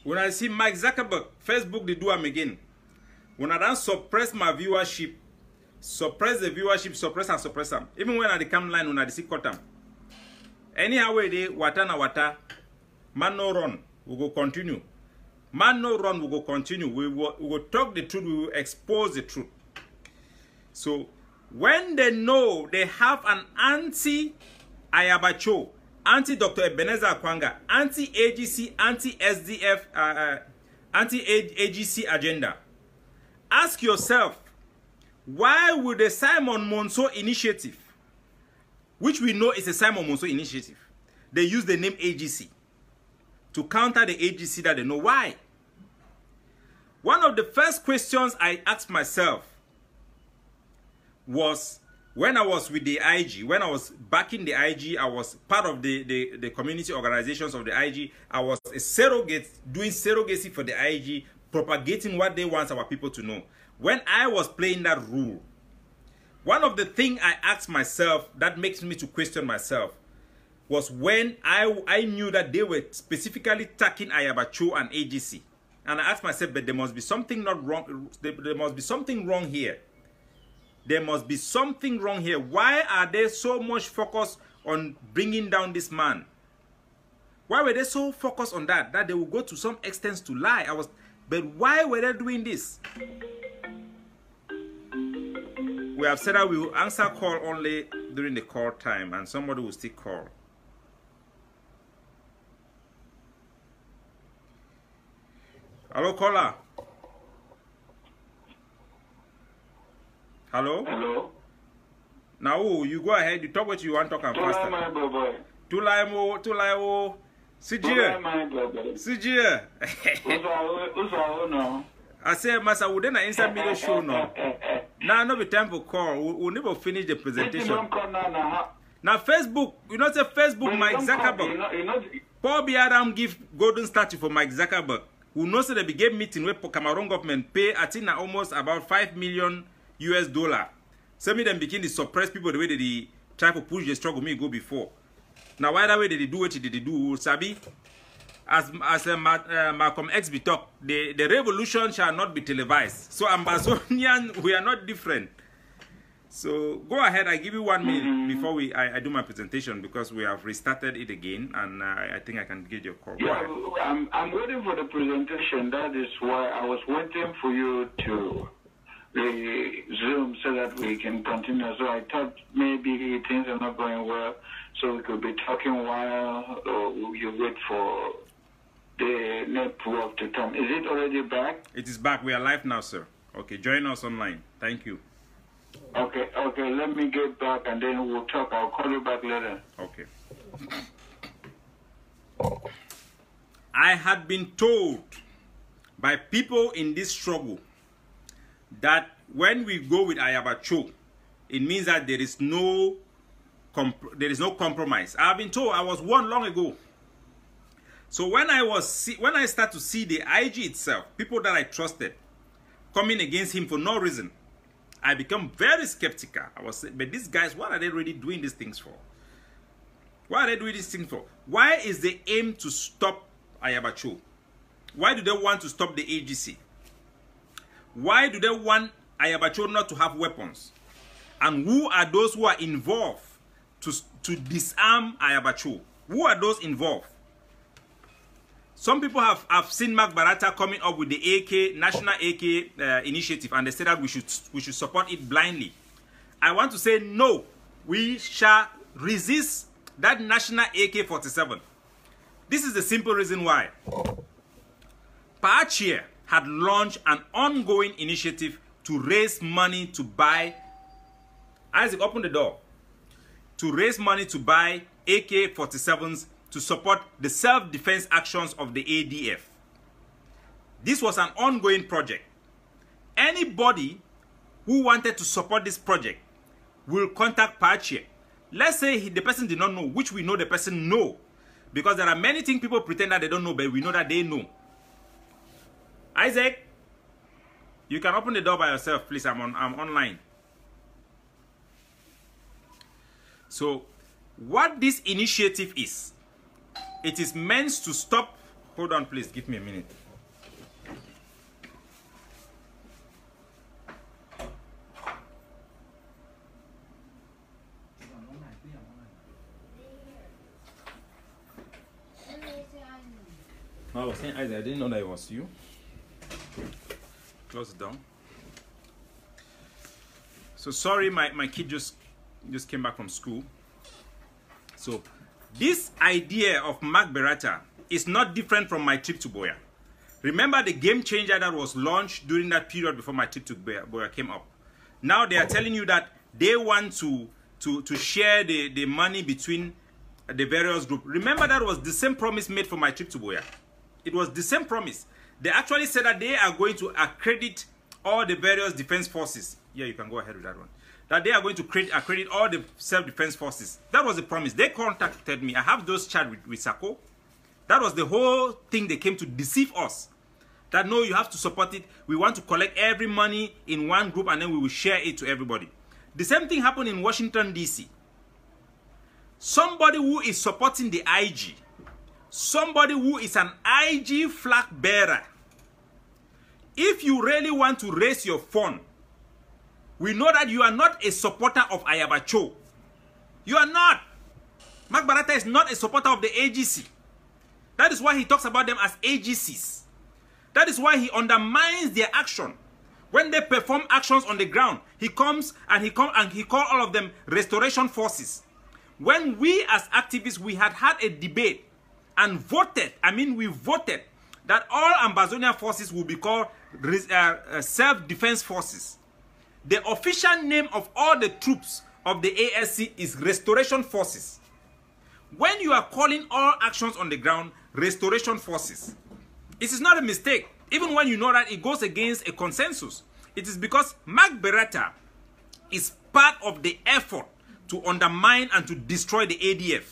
When I see Mark Zuckerberg, Facebook, they do them again. When I don't suppress my viewership, suppress the viewership, suppress them. Even when I come line, when I see cut them. Anyhow, they wata na wata, man no run, we go continue. Man no run, we go continue. We will talk the truth, we will expose the truth. So, when they know they have an anti-Ayaba Cho, anti-Dr. Ebenezer Akwanga, anti-AGC, anti-SDF, anti-AGC agenda, ask yourself, why would the Simon Monso initiative, which we know is a Simon Monso initiative, they use the name AGC to counter the AGC that they know? Why? One of the first questions I asked myself was, when I was with the IG, when I was backing the IG, I was part of the community organizations of the IG. I was a surrogate, doing surrogacy for the IG, propagating what they want our people to know. When I was playing that role, one of the things I asked myself that makes me to question myself was when I knew that they were specifically attacking Ayaba Cho and AGC. And I asked myself, but there must be something not wrong. There must be something wrong here. There must be something wrong here. Why are they so much focused on bringing down this man? Why were they so focused on that they will go to some extent to lie? But why were they doing this? We have said that we will answer call only during the call time, and somebody will still call. Hello, caller. Hello? Hello? Now, you go ahead. You talk what you want to talk and faster. Tulaimo. Sijie. I say, Master, we didn't answer me the show now. Now, no be time for call. We'll never finish the presentation. Now, Facebook, you know, say Facebook, Mike Zuckerberg. Paul B. Adam give golden statue for Mike Zuckerberg. Who knows that the game meeting where Cameroon government pay, I think, almost about $5 million US. Some of them begin to suppress people the way they try to push the struggle me go before. Now, why that way they do what they do, Sabi? As Malcolm X be talk, the revolution shall not be televised. So Amazonian, we are not different. So go ahead, I give you 1 minute before I do my presentation, because we have restarted it again, and I think I can get your call. Yeah, I'm waiting for the presentation. That is why I was waiting for you to resume so that we can continue. So I thought maybe things are not going well, so we could be talking while you wait for the network to come. Is it already back? It is back. We are live now, sir. Okay, join us online. Thank you. Okay, let me get back and then we'll talk. I'll call you back later. Okay. I had been told by people in this struggle that when we go with Ayaba Cho, it means that there is no compromise. I've been told, I was warned long ago. So when I start to see the IG itself, people that I trusted coming against him for no reason, I become very skeptical. I was saying, but these guys, what are they really doing these things for? Why are they doing these things for? Why is the aim to stop Ayaba Cho? Why do they want to stop the AGC? Why do they want Ayaba Cho not to have weapons? And who are those who are involved to disarm Ayaba Cho? Who are those involved? Some people have seen Mark Barata coming up with the AK, National AK initiative, and they say that we should support it blindly. I want to say no. We shall resist that National AK-47. This is the simple reason why. Paachie had launched an ongoing initiative to raise money to buy, Isaac, open the door, to raise money to buy AK-47s to support the self-defense actions of the ADF. This was an ongoing project. Anybody who wanted to support this project will contact Paachie. Let's say the person did not know, which we know the person know, because there are many things people pretend that they don't know, but we know that they know. Isaac, you can open the door by yourself, please. I'm online. So, what this initiative is, it is meant to stop Hold on, please. Give me a minute. I was saying, Isaac, I didn't know that it was you. Close it down. So sorry, my kid just came back from school. So this idea of Mark Beretta is not different from my trip to Boya. Remember the game changer that was launched during that period before my trip to Boya came up. Now they are telling you that they want to share the money between the various groups. Remember that was the same promise made for my trip to Boya. It was the same promise. They actually said that they are going to accredit all the various defense forces. Yeah, you can go ahead with that one. That they are going to accredit all the self-defense forces. That was the promise. They contacted me. I have those chats with SACO. That was the whole thing they came to deceive us. That no, you have to support it. We want to collect every money in one group and then we will share it to everybody. The same thing happened in Washington, D.C. Somebody who is supporting the IG, somebody who is an IG flag bearer, if you really want to raise your fund, we know that you are not a supporter of Ayaba Cho. You are not. Mark Beretta is not a supporter of the AGC. That is why he talks about them as AGCs. That is why he undermines their action. When they perform actions on the ground, he comes and he calls all of them restoration forces. When we as activists, we had a debate and voted, we voted that all Ambazonian forces will be called self-defense forces. The official name of all the troops of the ASC is restoration forces. When you are calling all actions on the ground restoration forces, it is not a mistake. Even when you know that it goes against a consensus, it is because Mark Beretta is part of the effort to undermine and to destroy the ADF.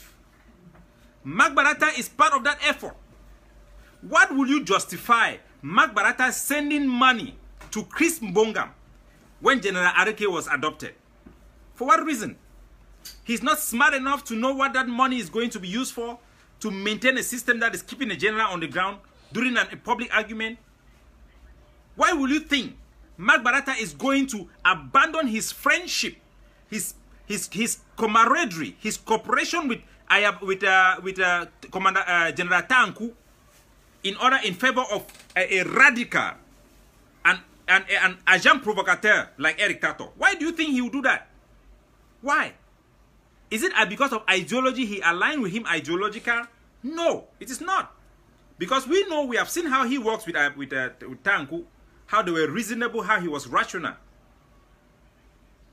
Mark Beretta is part of that effort. What will you justify Mark Beretta sending money to Chris Mbonga when General Areke was adopted? For what reason? He's not smart enough to know what that money is going to be used for, to maintain a system that is keeping the general on the ground during a public argument. Why will you think Mark Beretta is going to abandon his friendship, his camaraderie, his cooperation with Commander General Tanku in favor of a radical and an agent provocateur like Eric Tato? Why do you think he will do that? Why? Is it because of ideology he aligned with him ideological? No, it is not. Because we know, we have seen how he works with Tanku, how they were reasonable, how he was rational.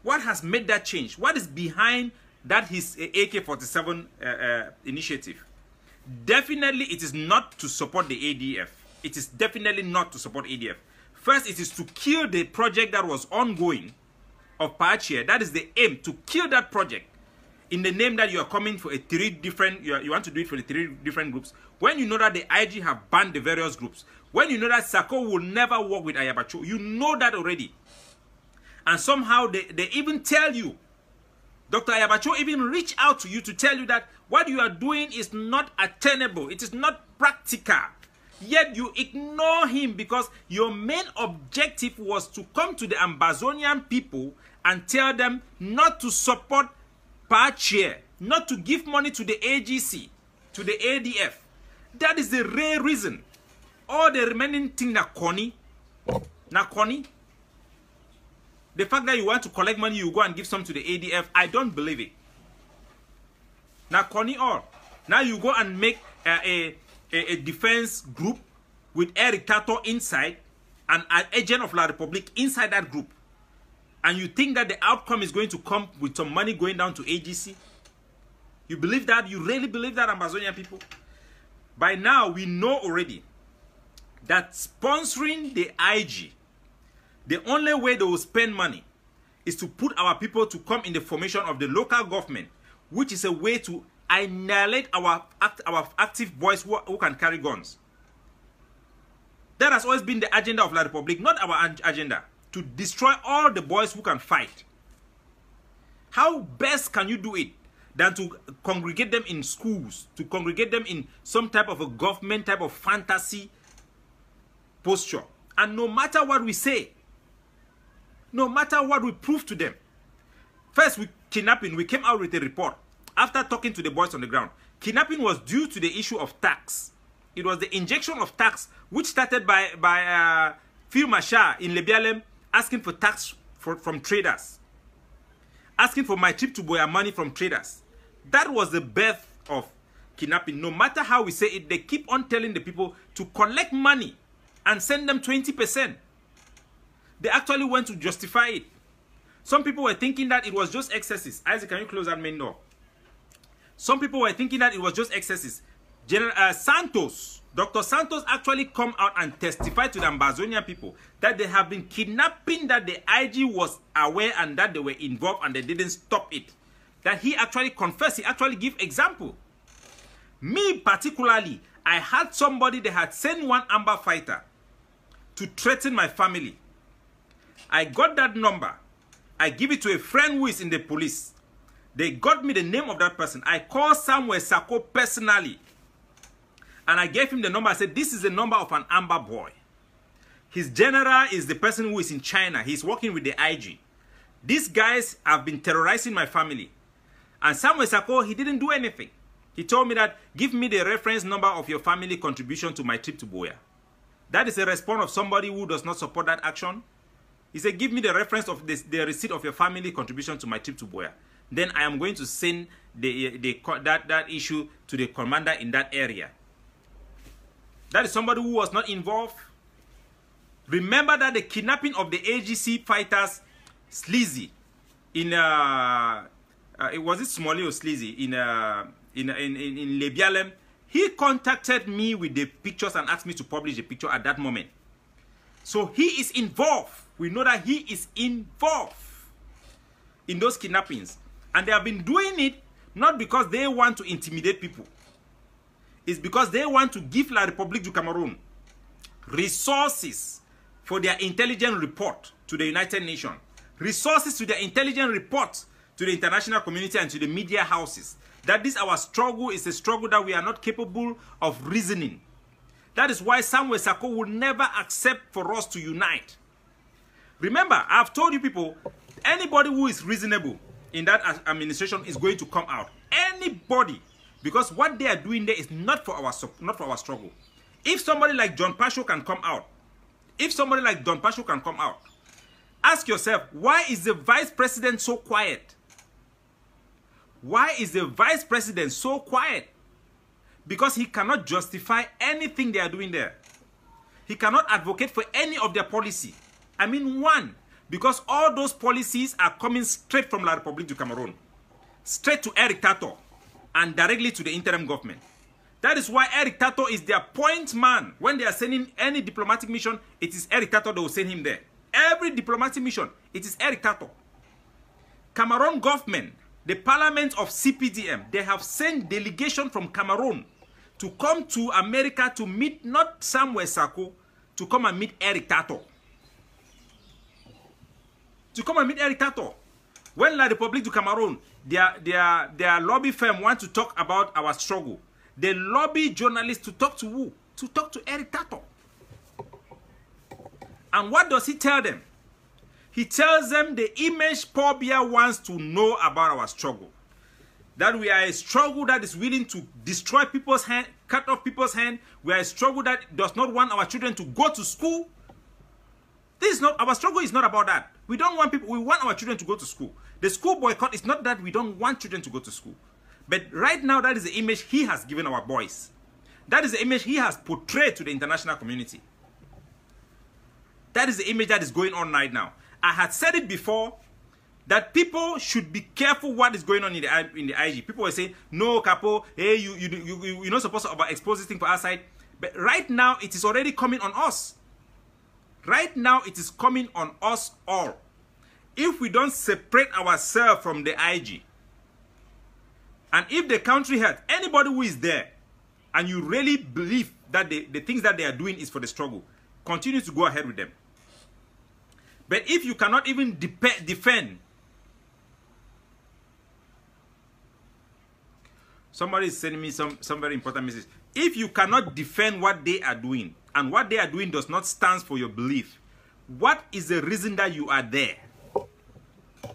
What has made that change? What is behind that his AK-47 initiative? Definitely it is not to support the ADF. It is definitely not to support ADF. First, it is to kill the project that was ongoing of Pachia. That is the aim, to kill that project. In the name that you are coming for you want to do it for the 3 different groups. When you know that the IG have banned the various groups. When you know that SACO will never work with Ayaba Cho. You know that already. And somehow they even tell you, Dr. Ayaba Cho even reach out to you to tell you that what you are doing is not attainable. It is not practical. Yet you ignore him because your main objective was to come to the Ambazonian people and tell them not to support Pachia, not to give money to the AGC, to the ADF. That is the real reason. All the remaining thing na Connie. The fact that you want to collect money, you go and give some to the ADF, I don't believe it. Now Connie all. Now you go and make a defense group with Eric Tato inside and an agent of La Republique inside that group. And you think that the outcome is going to come with some money going down to AGC? You believe that? You really believe that, Ambazonian people? By now, we know already that sponsoring the IG, the only way they will spend money is to put our people to come in the formation of the local government, which is a way to annihilate our active boys who can carry guns. That has always been the agenda of La Republique, not our agenda. To destroy all the boys who can fight. How best can you do it? than to congregate them in schools, to congregate them in some type of a government type of fantasy posture. And no matter what we say, no matter what we prove to them, first, kidnapping, we came out with a report after talking to the boys on the ground. Kidnapping was due to the issue of tax. It was the injection of tax, which started by Phil Mashar in Lebialem asking for tax from traders, asking for my trip to Boya money from traders. That was the birth of kidnapping. No matter how we say it, they keep on telling the people to collect money and send them 20%. They actually went to justify it. Some people were thinking that it was just excesses. Isaac, can you close that main door? Some people were thinking that it was just excesses. General Santos, Dr. Santos actually come out and testify to the Ambazonian people that they have been kidnapping, that the IG was aware and that they were involved and they didn't stop it. That he actually confessed, he actually give example. Me particularly, I had somebody, they had sent one Amber fighter to threaten my family. I got that number. I give it to a friend who is in the police. They got me the name of that person. I called Samuel Sako personally. And I gave him the number. I said, this is the number of an Amber boy. His general is the person who is in China. He's working with the IG. These guys have been terrorizing my family. And Samuel Sako, he didn't do anything. He told me that, give me the reference number of your family contribution to my trip to Boya. That is a response of somebody who does not support that action. He said, give me the reference of the receipt of your family contribution to my trip to Boya. Then I am going to send that issue to the commander in that area. That is somebody who was not involved. Remember that the kidnapping of the AGC fighters, Sleazy, in was it Smalley or Sleazy in Lebialem? He contacted me with the pictures and asked me to publish the picture at that moment. So he is involved. We know that he is involved in those kidnappings. And they have been doing it not because they want to intimidate people. It's because they want to give La République du Cameroon resources for their intelligence report to the United Nations. Resources to their intelligence report to the international community and to the media houses. That this our struggle is a struggle that we are not capable of reasoning. That is why Samuel Sako will never accept for us to unite. Remember, I've told you people, anybody who is reasonable in that administration is going to come out. Anybody. Because what they are doing there is not for our struggle. If somebody like John Pasho can come out, ask yourself, why is the vice president so quiet? Why is the vice president so quiet? Because he cannot justify anything they are doing there. He cannot advocate for any of their policy. I mean, one, because all those policies are coming straight from La République du Cameroon, straight to Eric Tato, and directly to the interim government. That is why Eric Tato is their point man. When they are sending any diplomatic mission, it is Eric Tato that will send him there. Every diplomatic mission, it is Eric Tato. Cameroon government, the parliament of CPDM, they have sent delegation from Cameroon to come to America to meet not Samuel Sako, to come and meet Eric Tato. To come and meet Eric Tato. When La République du Cameroon, their lobby firm want to talk about our struggle, they lobby journalists to talk to who? To talk to Eric Tato. And what does he tell them? He tells them the image Paul Biya wants to know about our struggle. That we are a struggle that is willing to destroy people's hand, cut off people's hand. We are a struggle that does not want our children to go to school. This is not, our struggle is not about that. We don't want people, we want our children to go to school. The school boycott is not that we don't want children to go to school. But right now, that is the image he has given our boys. That is the image he has portrayed to the international community. That is the image that is going on right now. I had said it before that people should be careful what is going on in the IG. People were saying, no, Capo, hey, you're not supposed to overexpose this thing for our side. But right now, it is already coming on us. Right now, it is coming on us all. If we don't separate ourselves from the IG, and if the country has anybody who is there, and you really believe that the things that they are doing is for the struggle, continue to go ahead with them. But if you cannot even defend Somebody is sending me some very important message. If you cannot defend what they are doing, and what they are doing does not stand for your belief, what is the reason that you are there?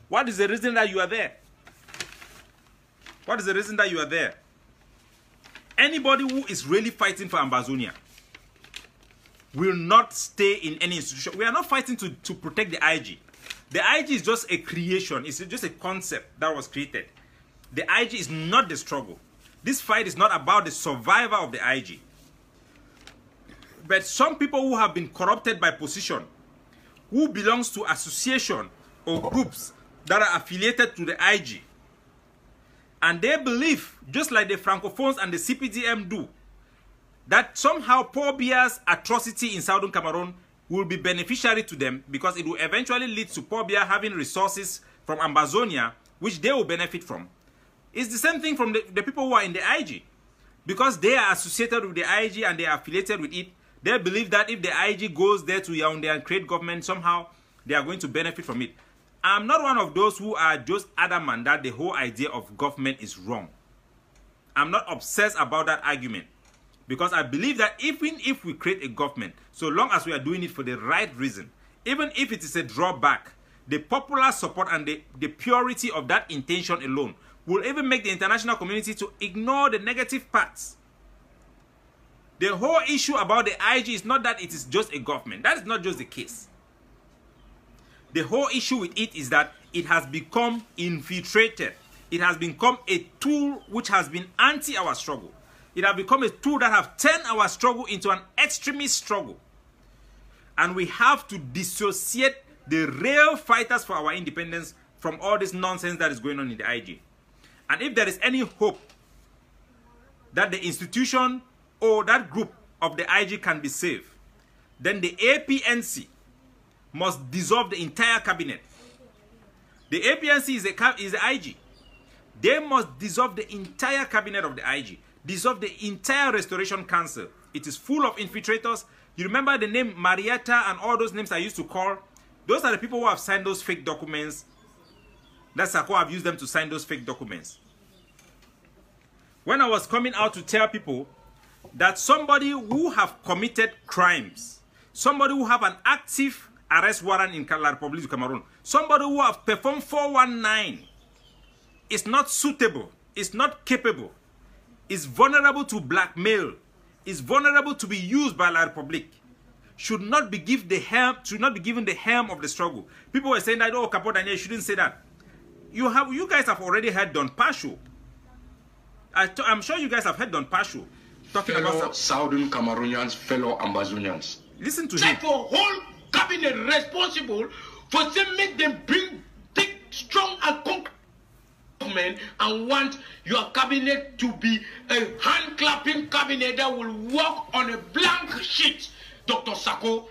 What is the reason that you are there? What is the reason that you are there? Anybody who is really fighting for Ambazonia will not stay in any institution. We are not fighting to protect the IG. The IG is just a creation. It's just a concept that was created. The IG is not the struggle. This fight is not about the survivor of the IG. But some people who have been corrupted by position, who belongs to association or groups that are affiliated to the IG, and they believe, just like the Francophones and the CPDM do, that somehow Paul Biya's atrocity in Southern Cameroon will be beneficiary to them because it will eventually lead to Paul Biya having resources from Ambazonia, which they will benefit from. It's the same thing from the people who are in the IG. Because they are associated with the IG and they are affiliated with it, they believe that if the IG goes there to Yaoundé and create government, somehow they are going to benefit from it. I'm not one of those who are just adamant that the whole idea of government is wrong. I'm not obsessed about that argument. Because I believe that even if we create a government, so long as we are doing it for the right reason, even if it is a drawback, the popular support and the purity of that intention alone will even make the international community to ignore the negative parts. The whole issue about the IG is not that it is just a government. That is not just the case. The whole issue with it is that it has become infiltrated. It has become a tool which has been anti our struggle. It has become a tool that has turned our struggle into an extremist struggle. And we have to dissociate the real fighters for our independence from all this nonsense that is going on in the IG. And if there is any hope that the institution or that group of the IG can be saved, then the APNC must dissolve the entire cabinet. The APNC is the IG. They must dissolve the entire cabinet of the IG. Dissolve the entire Restoration Council. It is full of infiltrators. You remember the name Marietta and all those names I used to call? Those are the people who have signed those fake documents. That SACO have used them to sign those fake documents. When I was coming out to tell people that somebody who have committed crimes, somebody who have an active arrest warrant in La Republic of Cameroon, somebody who have performed 419, is not suitable, is not capable, is vulnerable to blackmail, is vulnerable to be used by La Republic, should not be given the helm of the struggle. People were saying that, oh, CAPO Daniel shouldn't say that. You guys have already heard Don Pasho. I'm sure you guys have heard Don Pasho talking about Southern Cameroonians, fellow Ambazonians. Listen to him. Check for whole cabinet responsible for them make them bring big, strong and concrete government and want your cabinet to be a hand-clapping cabinet that will work on a blank sheet. Dr. Sako,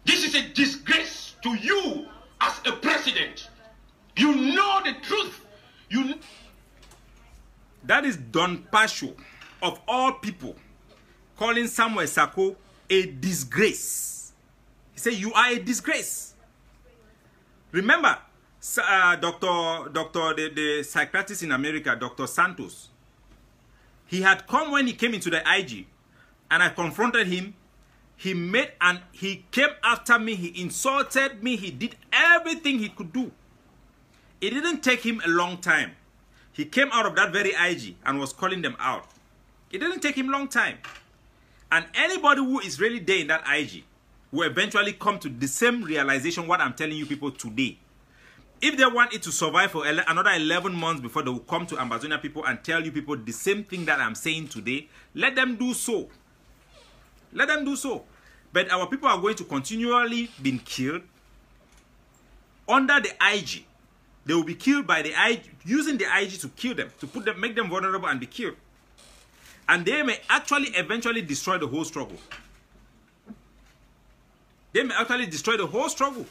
this is a disgrace to you as a president. You know the truth. That is Don Pasho, of all people, calling Samuel Sako a disgrace. He said, you are a disgrace. Remember, the psychiatrist in America, Dr. Santos, he had come when he came into the IG, and I confronted him. He came after me, he insulted me, he did everything he could do. It didn't take him a long time. He came out of that very IG and was calling them out. It didn't take him a long time. And anybody who is really there in that IG will eventually come to the same realization what I'm telling you people today. If they want it to survive for another 11 months before they will come to Ambazonia people and tell you people the same thing that I'm saying today, let them do so. Let them do so. But our people are going to continually be killed under the IG. They will be killed by the IG, using the IG to kill them, to make them vulnerable and be killed. And they may actually eventually destroy the whole struggle. They may actually destroy the whole struggle.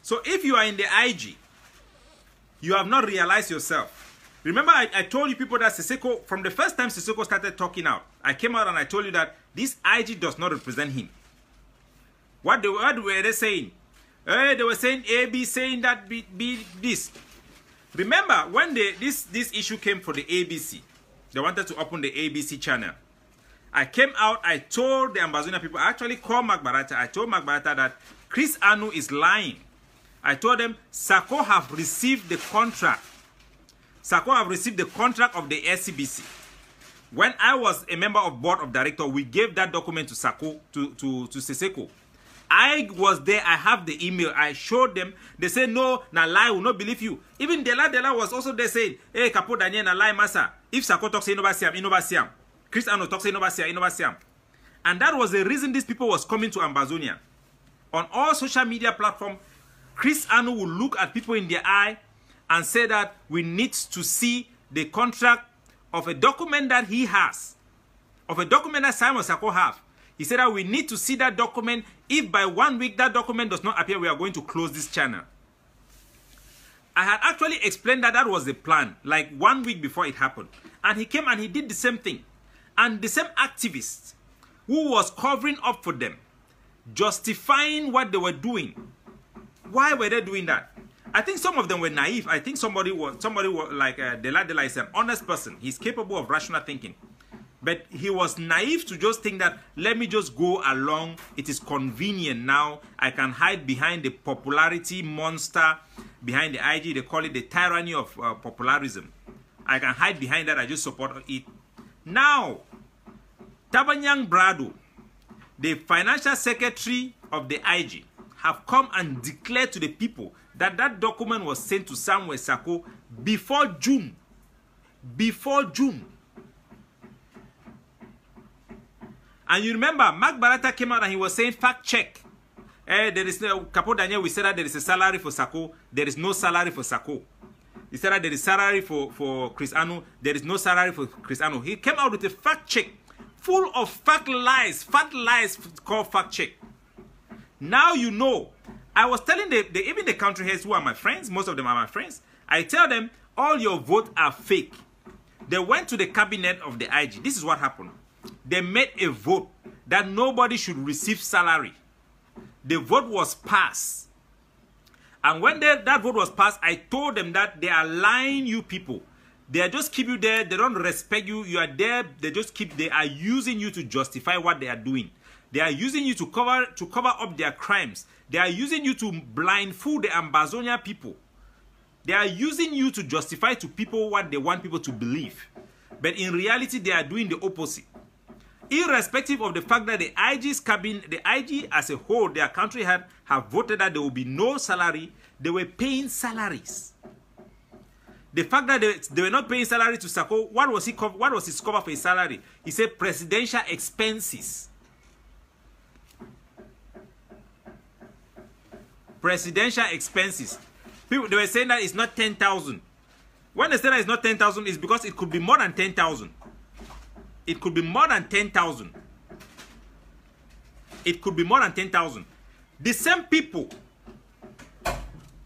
So if you are in the IG, you have not realized yourself. Remember, I told you people that SISIKO, from the first time SISIKO started talking out, I came out and I told you that this IG does not represent him. What were they saying? They were saying A, B, saying that B this. Remember when this issue came for the ABC, they wanted to open the ABC channel. I came out, I told the Ambazonia people, I actually called Mark Barata. I told Mark Barata that Chris Anu is lying. I told them SACO have received the contract. SACO have received the contract of the SCBC. When I was a member of board of director, we gave that document to SACO, to SISIKO. I was there, I have the email, I showed them. They said, no, na lie, will not believe you. Even Dela was also there saying, hey, CAPO Daniel, na lie, massa. If SACO talks, innovasiam. Chris Ano talks, innovasiam. And that was the reason these people was coming to Ambazonia. On all social media platforms, Chris Anu will look at people in their eye and say that we need to see the contract of a document that he has, of a document that Simon SACO have. He said that we need to see that document. If by 1 week that document does not appear, we are going to close this channel. I had actually explained that that was the plan, like 1 week before it happened. And he came and he did the same thing. And the same activist who was covering up for them, justifying what they were doing. Why were they doing that? I think some of them were naive. I think somebody was like Dela is an honest person. He's capable of rational thinking. But he was naive to just think that, let me just go along. It is convenient now. I can hide behind the popularity monster, behind the IG. They call it the tyranny of popularism. I can hide behind that. I just support it. Now, Tabanyang Brado, the financial secretary of the IG, have come and declared to the people that that document was sent to Samuel SACO before June. Before June. And you remember, Mark Barata came out and he was saying, fact check. There is no, CAPO Daniel, we said that there is a salary for SACO. There is no salary for SACO. He said that there is salary for Chris Anu. There is no salary for Chris Anu. He came out with a fact check full of fat lies called fact check. Now you know. I was telling even the country heads who are my friends, most of them are my friends, I tell them, all your votes are fake. They went to the cabinet of the IG. This is what happened. They made a vote that nobody should receive salary. The vote was passed. And when that vote was passed, I told them that they are lying, you people. They just keep you there. They don't respect you. You are there. They are using you to justify what they are doing. They are using you to cover up their crimes. They are using you to blindfold the Ambazonia people. They are using you to justify to people what they want people to believe. But in reality, they are doing the opposite. Irrespective of the fact that the IG's cabinet, the IG as a whole, their country have voted that there will be no salary, they were paying salaries. The fact that they were not paying salary to SACO, what was his cover for his salary? He said presidential expenses. Presidential expenses. People, they were saying that it's not 10,000. When they say that it's not 10,000, it's because it could be more than 10,000. It could be more than 10,000. It could be more than 10,000. The same people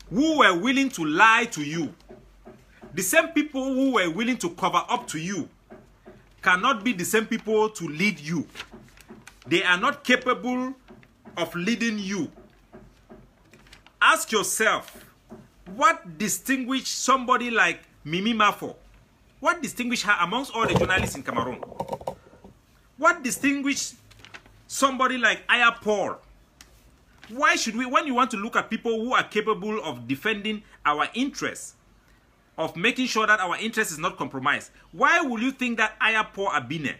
who were willing to lie to you, the same people who were willing to cover up to you, cannot be the same people to lead you. They are not capable of leading you. Ask yourself, what distinguishes somebody like Mimi Mafo? What distinguishes her amongst all the journalists in Cameroon? What distinguishes somebody like Ayaba? Why should we, when you want to look at people who are capable of defending our interests, of making sure that our interest is not compromised, why will you think that Ayaba Abine?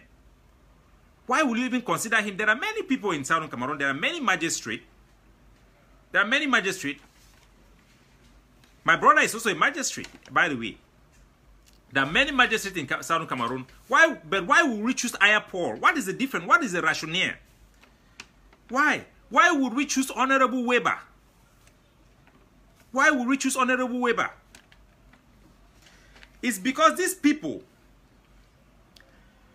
Why will you even consider him? There are many people in Southern Cameroon. There are many magistrates. There are many magistrates. My brother is also a magistrate, by the way. There are many magistrates in Southern Cameroon. But why would we choose Ayaba? What is the difference? What is the rationale? Why? Why would we choose Honorable Weber? Why would we choose Honorable Weber? It's because these people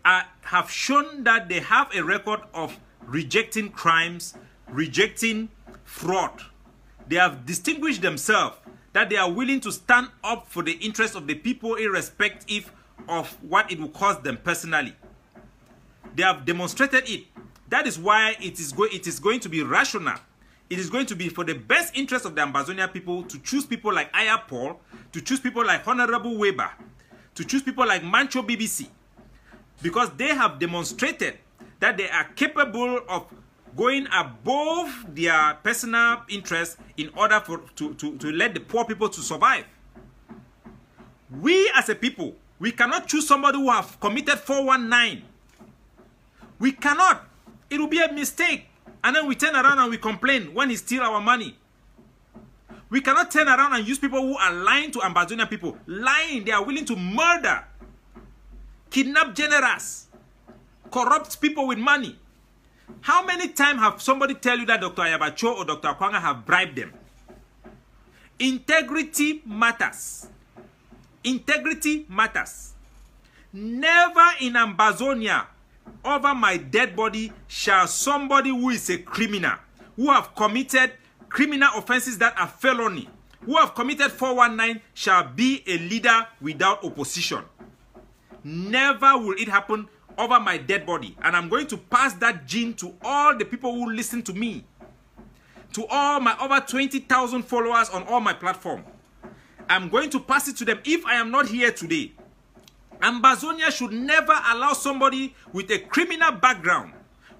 have shown that they have a record of rejecting crimes, rejecting fraud. They have distinguished themselves that they are willing to stand up for the interests of the people irrespective of what it will cost them personally. They have demonstrated it. That is why it is going to be rational it is going to be for the best interest of the Ambazonia people to choose people like Ayaba, to choose people like Honorable Weber, to choose people like Mancho BBC, because they have demonstrated that they are capable of going above their personal interests in order to let the poor people to survive. We as a people, we cannot choose somebody who have committed 419. We cannot. It will be a mistake. And then we turn around and we complain when he steals our money. We cannot turn around and use people who are lying to Ambazonia people. Lying. They are willing to murder, kidnap generals, corrupt people with money. How many times have somebody tell you that Dr. Ayaba or Dr. Akwanga have bribed them? Integrity matters. Integrity matters. Never in Ambazonia over my dead body shall somebody who is a criminal, who have committed criminal offenses that are felony, who have committed 419, shall be a leader without opposition. Never will it happen over my dead body. And I'm going to pass that gene to all the people who listen to me, to all my over 20,000 followers on all my platforms. I'm going to pass it to them if I am not here today. Ambazonia should never allow somebody with a criminal background,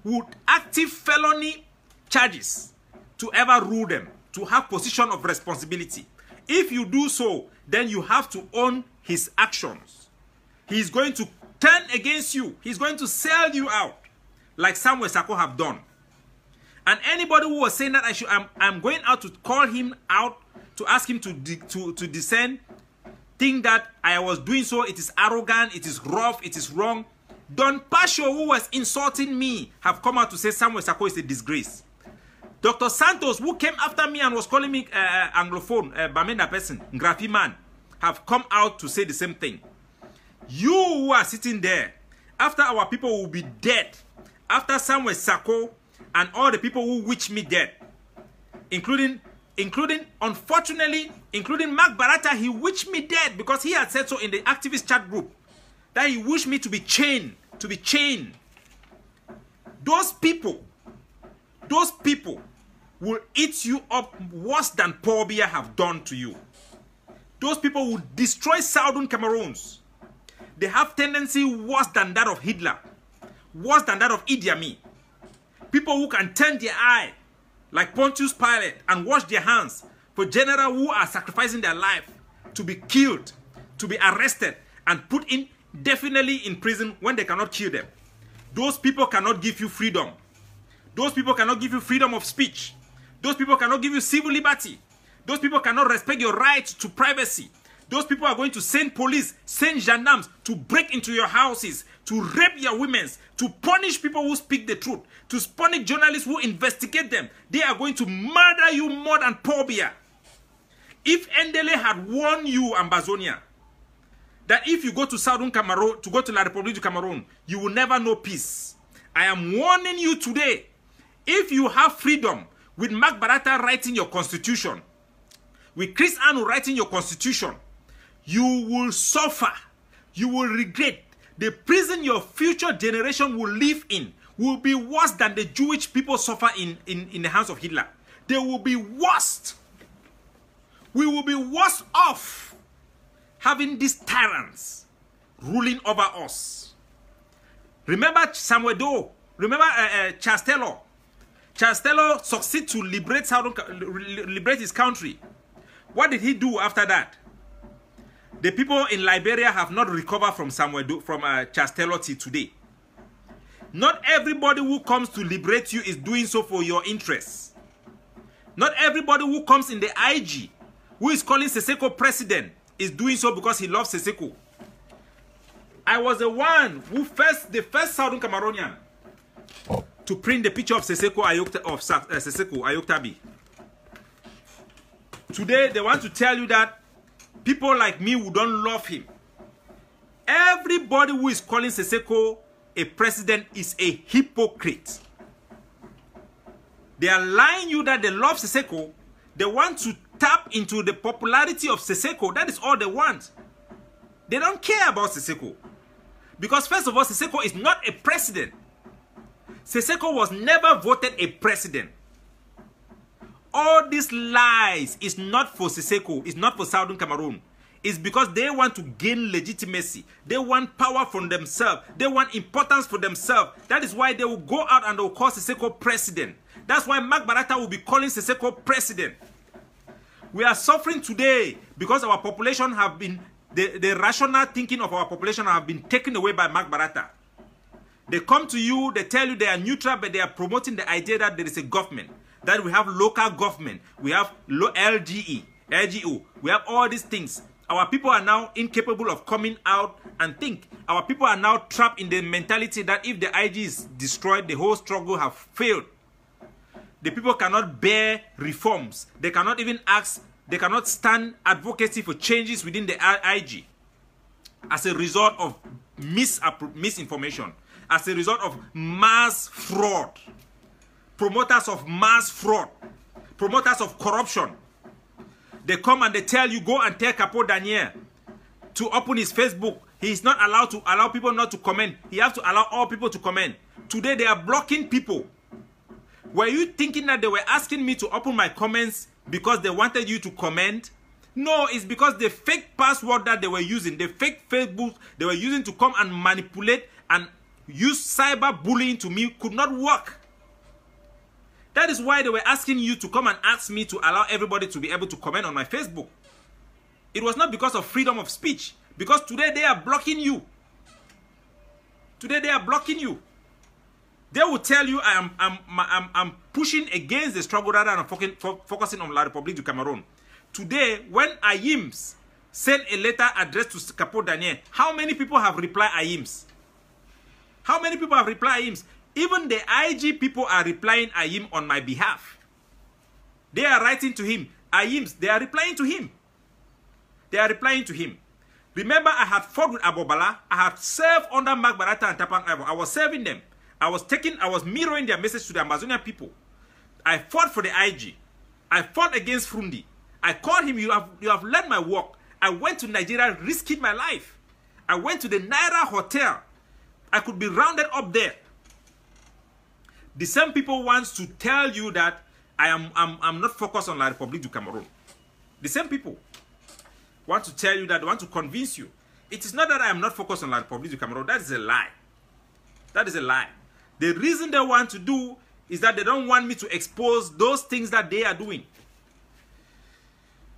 with active felony charges, to ever rule them, to have position of responsibility. If you do so, then you have to own his actions. He's going to turn against you. He's going to sell you out, like Samuel Sako have done. And anybody who was saying that I'm going out to call him out, to ask him to descend, think that I was doing so, it is arrogant, it is rough, it is wrong. Don Pasho, who was insulting me, have come out to say Samuel Sako is a disgrace. Dr. Santos, who came after me and was calling me Anglophone, Bamenda person, Graffy man, have come out to say the same thing. You who are sitting there, after our people will be dead, after Samuel Sako and all the people who wish me dead, including unfortunately, including Mark Barata, he wished me dead because he had said so in the activist chat group, that he wished me to be chained, Those people will eat you up worse than Paul Biya have done to you. Those people will destroy Southern Cameroons. They have tendency worse than that of Hitler, worse than that of Idi Amin. People who can turn their eye like Pontius Pilate and wash their hands for generals who are sacrificing their life to be killed, to be arrested and put indefinitely in prison when they cannot kill them. Those people cannot give you freedom. Those people cannot give you freedom of speech. Those people cannot give you civil liberty. Those people cannot respect your right to privacy. Those people are going to send police, send gendarmes to break into your houses, to rape your women, to punish people who speak the truth, to punish journalists who investigate them. They are going to murder you more than Paul Biya. If Endele had warned you, Ambazonia, that if you go to Southern Cameroon, to go to La République du Cameroon, you will never know peace. I am warning you today. If you have freedom, with Mark Barata writing your constitution, with Chris Anu writing your constitution, you will suffer. You will regret. The prison your future generation will live in will be worse than the Jewish people suffer in the hands of Hitler. They will be worse. We will be worse off having these tyrants ruling over us. Remember Samuel Doe. Remember Charles Taylor. Charles Taylor succeeded to liberate his country. What did he do after that? The people in Liberia have not recovered from Charles Taylor till today. Not everybody who comes to liberate you is doing so for your interests. Not everybody who comes in the IG, who is calling SISIKO president, is doing so because he loves SISIKO. I was the one who the first Southern Cameroonian to print the picture of SISIKO Ayoktabi. Today, they want to tell you that people like me who don't love him. Everybody who is calling SISIKO a president is a hypocrite. They are lying you that they love SISIKO. They want to tap into the popularity of SISIKO. That is all they want. They don't care about SISIKO. Because first of all, SISIKO is not a president. SISIKO was never voted a president. All these lies is not for SISIKO, it's not for Southern Cameroon. It's because they want to gain legitimacy. They want power from themselves. They want importance for themselves. That is why they will go out and they will call SISIKO president. That's why Mark Barata will be calling SISIKO president. We are suffering today because our population have been, the rational thinking of our population have been taken away by Mark Barata. They come to you, they tell you they are neutral, but they are promoting the idea that there is a government, that we have local government, we have LGO, we have all these things. Our people are now incapable of coming out and think. Our people are now trapped in the mentality that if the IG is destroyed, the whole struggle have failed. The people cannot bear reforms. They cannot even ask, they cannot stand advocacy for changes within the IG as a result of misinformation, as a result of mass fraud, promoters of mass fraud, promoters of corruption. They come and they tell you, go and tell CAPO Daniel to open his Facebook. He is not allowed to allow people not to comment. He has to allow all people to comment. Today they are blocking people. Were you thinking that they were asking me to open my comments because they wanted you to comment? No, it's because the fake password that they were using, the fake Facebook they were using to come and manipulate and use cyber bullying to me could not work. That is why they were asking you to come and ask me to allow everybody to be able to comment on my Facebook. It was not because of freedom of speech. Because today they are blocking you. Today they are blocking you. They will tell you I'm pushing against the struggle rather than focusing on La République du Cameroon. Today, when Ayims sent a letter addressed to CAPO Daniel, how many people have replied Ayims? How many people have replied Ayims? Even the IG people are replying Ayim on my behalf. They are writing to him. Ayims, they are replying to him. They are replying to him. Remember, I had fought with Abobala. I had served under Mark Barata and Tapang Ivo. I was serving them. I was mirroring their message to the Amazonian people. I fought for the IG. I fought against Frundi. I called him, you have led my work. I went to Nigeria risking my life. I went to the Naira Hotel. I could be rounded up there. The same people want to tell you that I'm not focused on La République du Cameroon. The same people want to tell you that, want to convince you. It is not that I am not focused on La République du Cameroon. That is a lie. That is a lie. The reason they want to do is that they don't want me to expose those things that they are doing.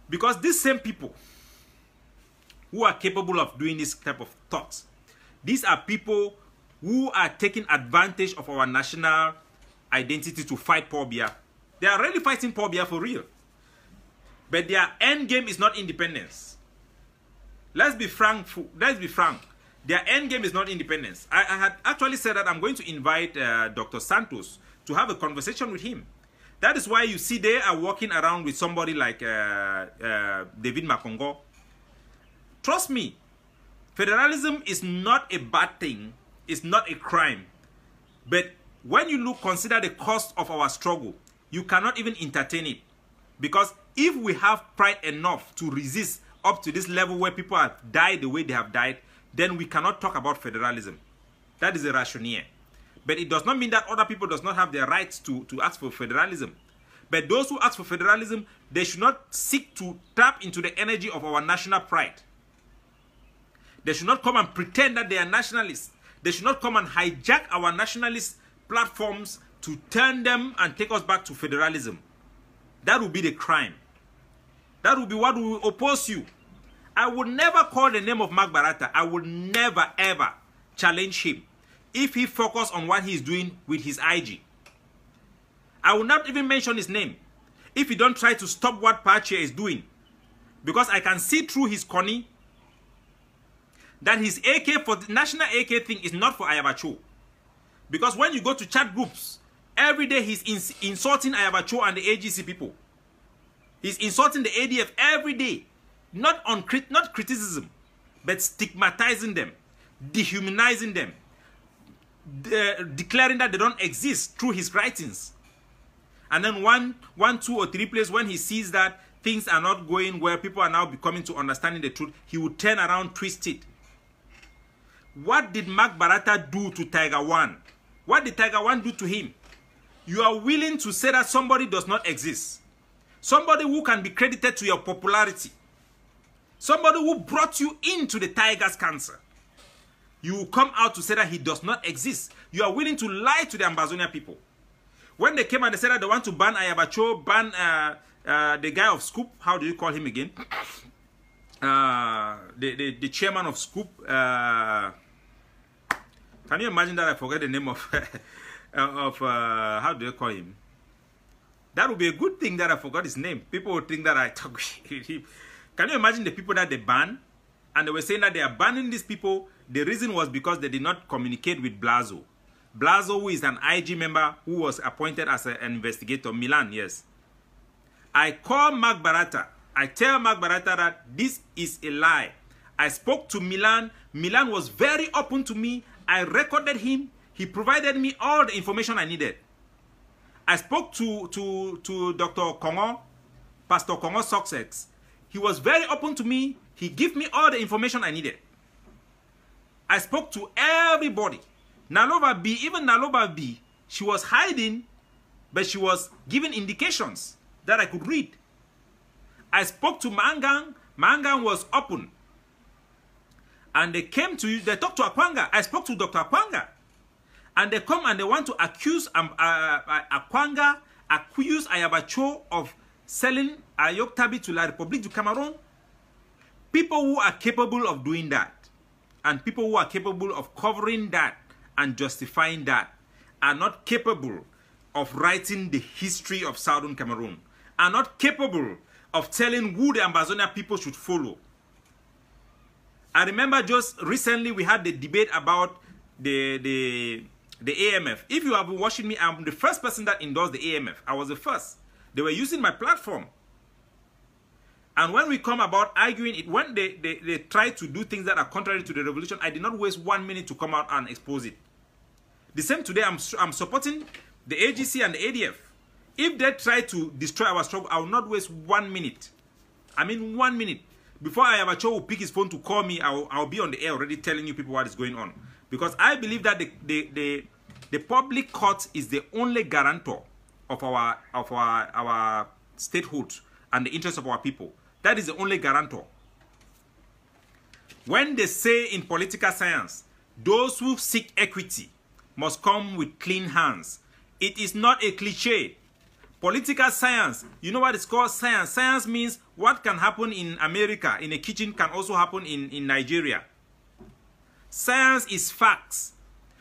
Because these same people who are capable of doing this type of thoughts, these are people who are taking advantage of our national identity to fight Paul Biya. They are really fighting Paul Biya for real. But their end game is not independence. Let's be frank. Their end game is not independence. I had actually said that I'm going to invite Dr. Santos to have a conversation with him. That is why you see they are walking around with somebody like David Makongo. Trust me, federalism is not a bad thing. It's not a crime. But when you consider the cost of our struggle, you cannot even entertain it. Because if we have pride enough to resist up to this level where people have died the way they have died, then we cannot talk about federalism. That is a rationale. But it does not mean that other people does not have the right to ask for federalism. But those who ask for federalism, they should not seek to tap into the energy of our national pride. They should not come and pretend that they are nationalists. They should not come and hijack our nationalist platforms to turn them and take us back to federalism. That would be the crime. That would be what will oppose you. I would never call the name of Mark Barata. I would never, ever challenge him if he focuses on what he's doing with his IG. I will not even mention his name if he don't try to stop what Pache is doing. Because I can see through his corny that his AK for the national AK thing is not for Ayaba. Because when you go to chat groups, every day he's insulting Ayaba and the AGC people. He's insulting the ADF every day. Not criticism, but stigmatizing them, dehumanizing them, declaring that they don't exist through his writings. And then one, two, or three places when he sees that things are not going where people are now becoming to understanding the truth, he will turn around, twist it. What did Mark Barata do to Tiger One? What did Tiger One do to him? You are willing to say that somebody does not exist. somebody who can be credited to your popularity, somebody who brought you into the Tigers cancer, you will come out to say that he does not exist. You are willing to lie to the Ambazonia people. When they came and they said that they want to ban Ayaba, ban the guy of SCACUF, how do you call him again? The chairman of SCACUF. Can you imagine that I forget the name of how do you call him? That would be a good thing that I forgot his name. People would think that I talk with him. Can you imagine the people that they banned? And they were saying that they are banning these people. The reason was because they did not communicate with Blazo. Blazo, who is an IG member who was appointed as an investigator. Milan, yes. I call Mark Barata. I tell Mark Barata that this is a lie. I spoke to Milan. Milan was very open to me. I recorded him. He provided me all the information I needed. I spoke to Dr. Kongo, Pastor Kongo Success. He was very open to me. He gave me all the information I needed. I spoke to everybody. Nalova B, even Nalova B, she was hiding, but she was giving indications that I could read. I spoke to Mangang. Mangang was open. And they came to you, they talked to Akwanga. I spoke to Dr. Akwanga. And they come and they want to accuse Akwanga, accuse Ayaba of selling Ayoktabi to La République du Cameroon. People who are capable of doing that, and people who are capable of covering that and justifying that, are not capable of writing the history of Southern Cameroon, are not capable of telling who the Ambazonia people should follow. I remember just recently we had the debate about the AMF. If you have been watching me, I'm the first person that endorsed the AMF. I was the first. They were using my platform. And when we come about arguing it, when they try to do things that are contrary to the revolution, I did not waste 1 minute to come out and expose it. The same today, I'm supporting the AGC and the ADF. If they try to destroy our struggle, I will not waste 1 minute. I mean 1 minute. Before Ayaba will pick his phone to call me, I'll be on the air already telling you people what is going on. Because I believe that the public court is the only guarantor of our statehood and the interests of our people. That is the only guarantor. When they say in political science, those who seek equity must come with clean hands, it is not a cliche. Political science, you know what it's called? Science. Science means what can happen in America in a kitchen can also happen in Nigeria. Science is facts.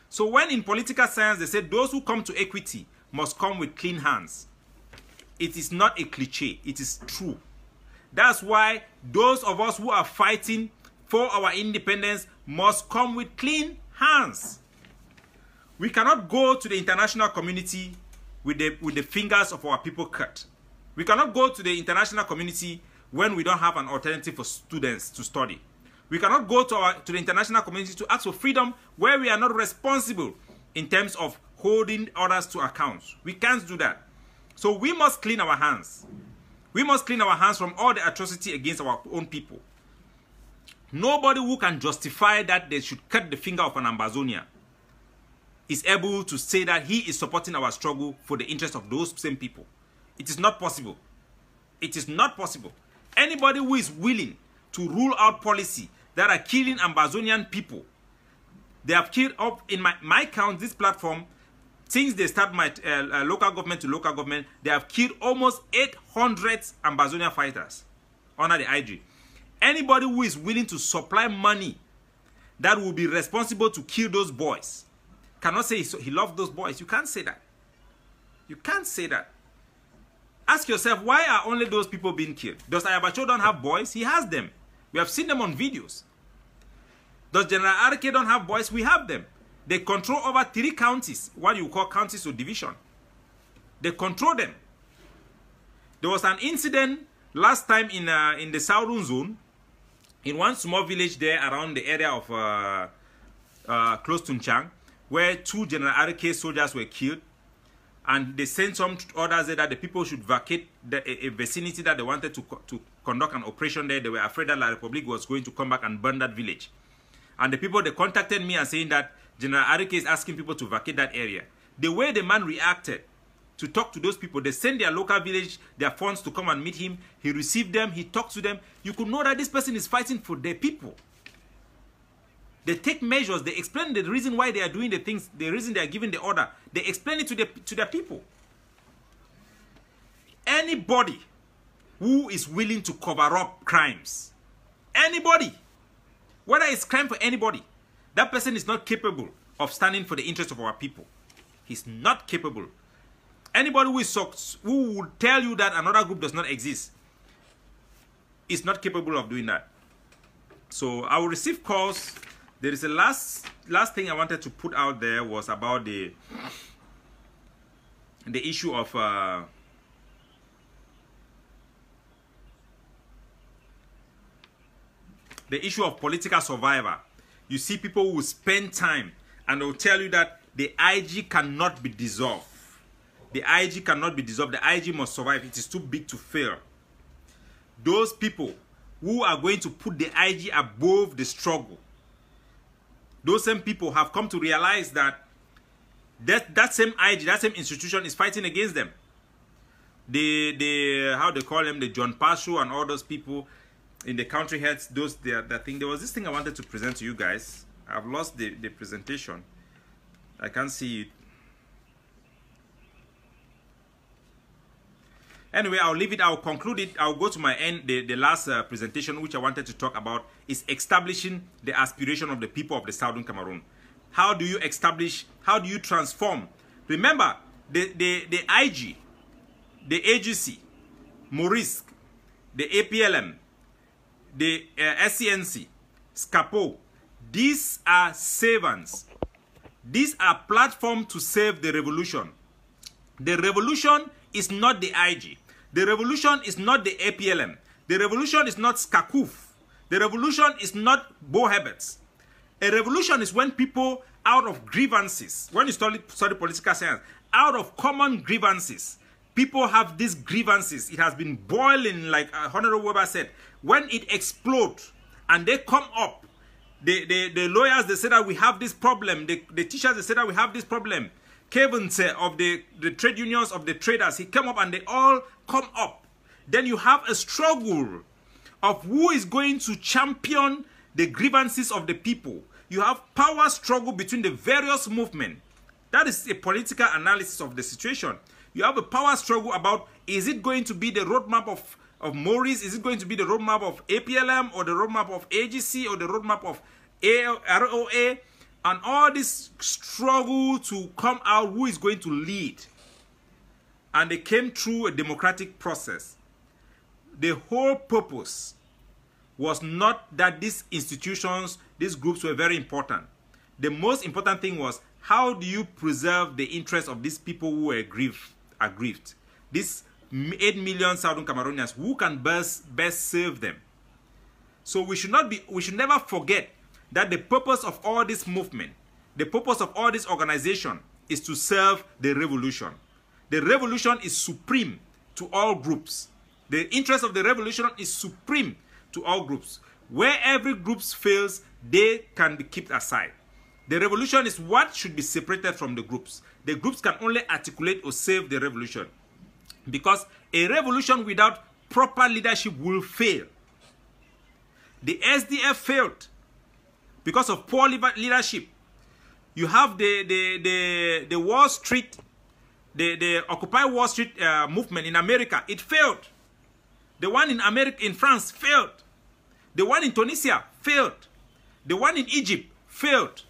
So when in political science they say those who come to equity must come with clean hands, it is not a cliche, it is true. That's why those of us who are fighting for our independence must come with clean hands. We cannot go to the international community with the fingers of our people cut. We cannot go to the international community when we don't have an alternative for students to study. We cannot go to the international community to ask for freedom where we are not responsible in terms of holding others to account. We can't do that. So we must clean our hands. We must clean our hands from all the atrocity against our own people. Nobody who can justify that they should cut the finger of an Ambazonia is able to say that he is supporting our struggle for the interest of those same people. It is not possible. It is not possible. Anybody who is willing to rule out policy that are killing Ambazonian people, they have killed up in my count, this platform, since they start my local government to local government, they have killed almost 800 Ambazonia fighters under the IG. Anybody who is willing to supply money that will be responsible to kill those boys cannot say he loved those boys. You can't say that. You can't say that. Ask yourself, why are only those people being killed? Does Ayaba don't have boys? He has them. We have seen them on videos. Does General Arke don't have boys? We have them. They control over 3 counties, what you call counties or division. They control them. There was an incident last time in the southern zone, in one small village there around the area of close to Nchang, where 2 General Arke soldiers were killed, and they sent some orders that the people should vacate a vicinity that they wanted to conduct an operation there. They were afraid that La République was going to come back and burn that village. And the people, they contacted me and saying that General Arke is asking people to vacate that area. The way the man reacted to talk to those people. They send their local village, their funds to come and meet him. He received them, he talks to them. You could know that this person is fighting for their people. They take measures, they explain the reason why they are doing the things, the reason they are giving the order. They explain it to their people. Anybody who is willing to cover up crimes, anybody, whether it's crime for anybody, that person is not capable of standing for the interest of our people. He's not capable. Anybody who will tell you that another group does not exist is not capable of doing that. So I will receive calls. There is a last thing I wanted to put out there was about the issue of political survivor. You see people who spend time and they'll tell you that the IG cannot be dissolved. The IG cannot be dissolved. The IG must survive. It is too big to fail. Those people who are going to put the IG above the struggle, those same people have come to realize that that same IG, that same institution is fighting against them. How they call them, the John Pashu and all those people in the country heads, that thing. There was this thing I wanted to present to you guys. I've lost the presentation. I can't see it. Anyway, I'll leave it. I'll conclude it. I'll go to my end. The last presentation, which I wanted to talk about, is establishing the aspiration of the people of the Southern Cameroon. How do you establish? How do you transform? Remember, the IG, the AGC, Maurice, the APLM, the SCNC, SCAPO. These are savants. These are platforms to save the revolution. The revolution is not the IG. The revolution is not the APLM. The revolution is not SCACUF. The revolution is not Bo Herberts. A revolution is when people, out of grievances, when you study political science, out of common grievances, people have these grievances. It has been boiling, like Honorable Weber said. When it explodes and they come up, the lawyers, they say that we have this problem. The teachers, they say that we have this problem. Kevin of the trade unions of the traders, he came up and they all come up. Then you have a struggle of who is going to champion the grievances of the people. You have power struggle between the various movements. That is a political analysis of the situation. You have a power struggle about, is it going to be the roadmap of Maurice? Is it going to be the roadmap of APLM or the roadmap of AGC or the roadmap of ROA? And all this struggle to come out who is going to lead. And they came through a democratic process. The whole purpose was not that these institutions, these groups were very important. The most important thing was, how do you preserve the interests of these people who are aggrieved? These 8 million Southern Cameroonians, who can best serve them? So we should never forget that the purpose of all this movement, the purpose of all this organization is to serve the revolution. The revolution is supreme to all groups. The interest of the revolution is supreme to all groups. Where every group fails, they can be kept aside. The revolution is what should be separated from the groups. The groups can only articulate or save the revolution. Because a revolution without proper leadership will fail. The SDF failed because of poor leadership. You have the Wall Street, the Occupy Wall Street movement in America. It failed. The one in France failed. The one in Tunisia failed. The one in Egypt failed.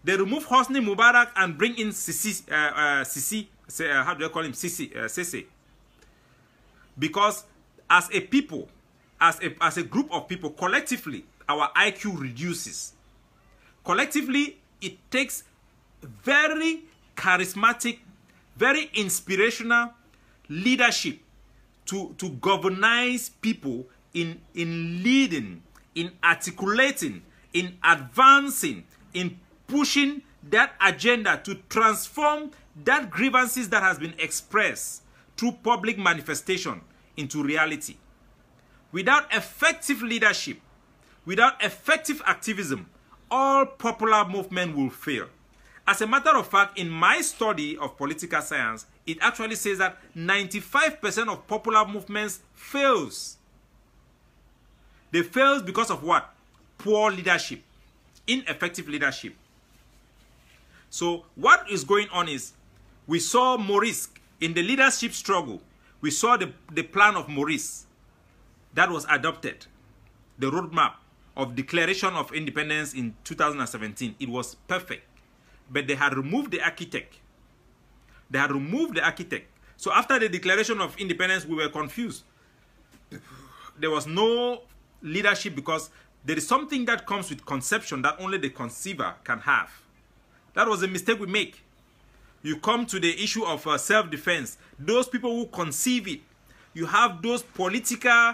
They removed Hosni Mubarak and bring in Sisi, how do I call him? Sisi. Because as a people, as a group of people, collectively, our IQ reduces. Collectively, it takes very charismatic, very inspirational leadership to governize people in leading, in articulating, in advancing, in pushing that agenda to transform that grievances that has been expressed through public manifestation into reality. Without effective leadership, without effective activism, all popular movement will fail. As a matter of fact, in my study of political science, it actually says that 95% of popular movements fails. They fail because of what? Poor leadership, ineffective leadership. So what is going on is, we saw Maurice in the leadership struggle. We saw the plan of Maurice that was adopted, the roadmap of declaration of independence in 2017. It was perfect, but they had removed the architect. They had removed the architect. So after the declaration of independence, we were confused. There was no leadership because there is something that comes with conception that only the conceiver can have. That was a mistake we make. You come to the issue of self-defense. Those people who conceive it, you have those political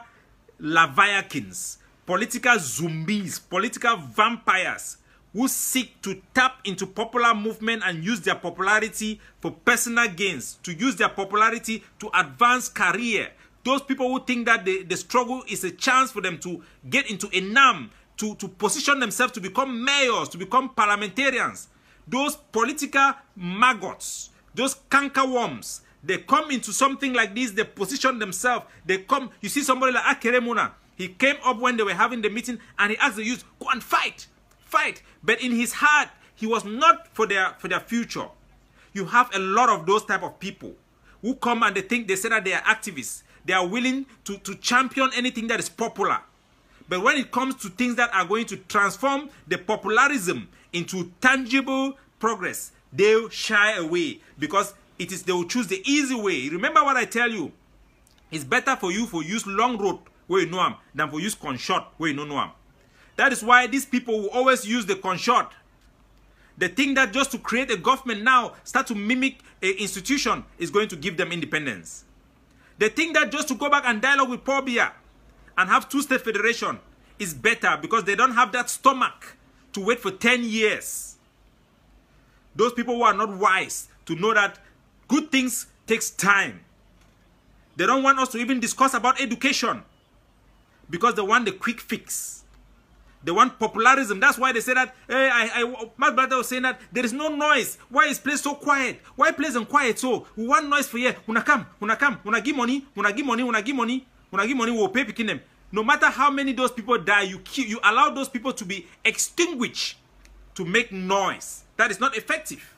leviathans, political zombies, political vampires who seek to tap into popular movement and use their popularity for personal gains, to use their popularity to advance career. Those people who think that the struggle is a chance for them to get into a NAM, to position themselves to become mayors, to become parliamentarians. Those political maggots, those cankerworms, they come into something like this, they position themselves, they come, you see somebody like Akeremuna, he came up when they were having the meeting and he asked the youth, go and fight, fight. But in his heart, he was not for their future. You have a lot of those type of people who come and they say that they are activists. They are willing to champion anything that is popular. But when it comes to things that are going to transform the popularism into tangible progress, they'll shy away because they will choose the easy way. Remember what I tell you. It's better for you to use long road where you know them than for use conshot where you don't know them. That is why these people will always use the conshot. They think that just to create a government now, start to mimic an institution is going to give them independence. They think that just to go back and dialogue with Paul Biya and have two-state federation is better because they don't have that stomach to wait for 10 years. Those people who are not wise to know that good things takes time. They don't want us to even discuss about education because they want the quick fix. They want popularism. That's why they say that, hey, my brother was saying that there is no noise. Why is place so quiet? Why place and quiet so? We want noise for here. Una come, una give money, una give money, we'll pay picking them. No matter how many those people die, you allow those people to be extinguished to make noise. That is not effective.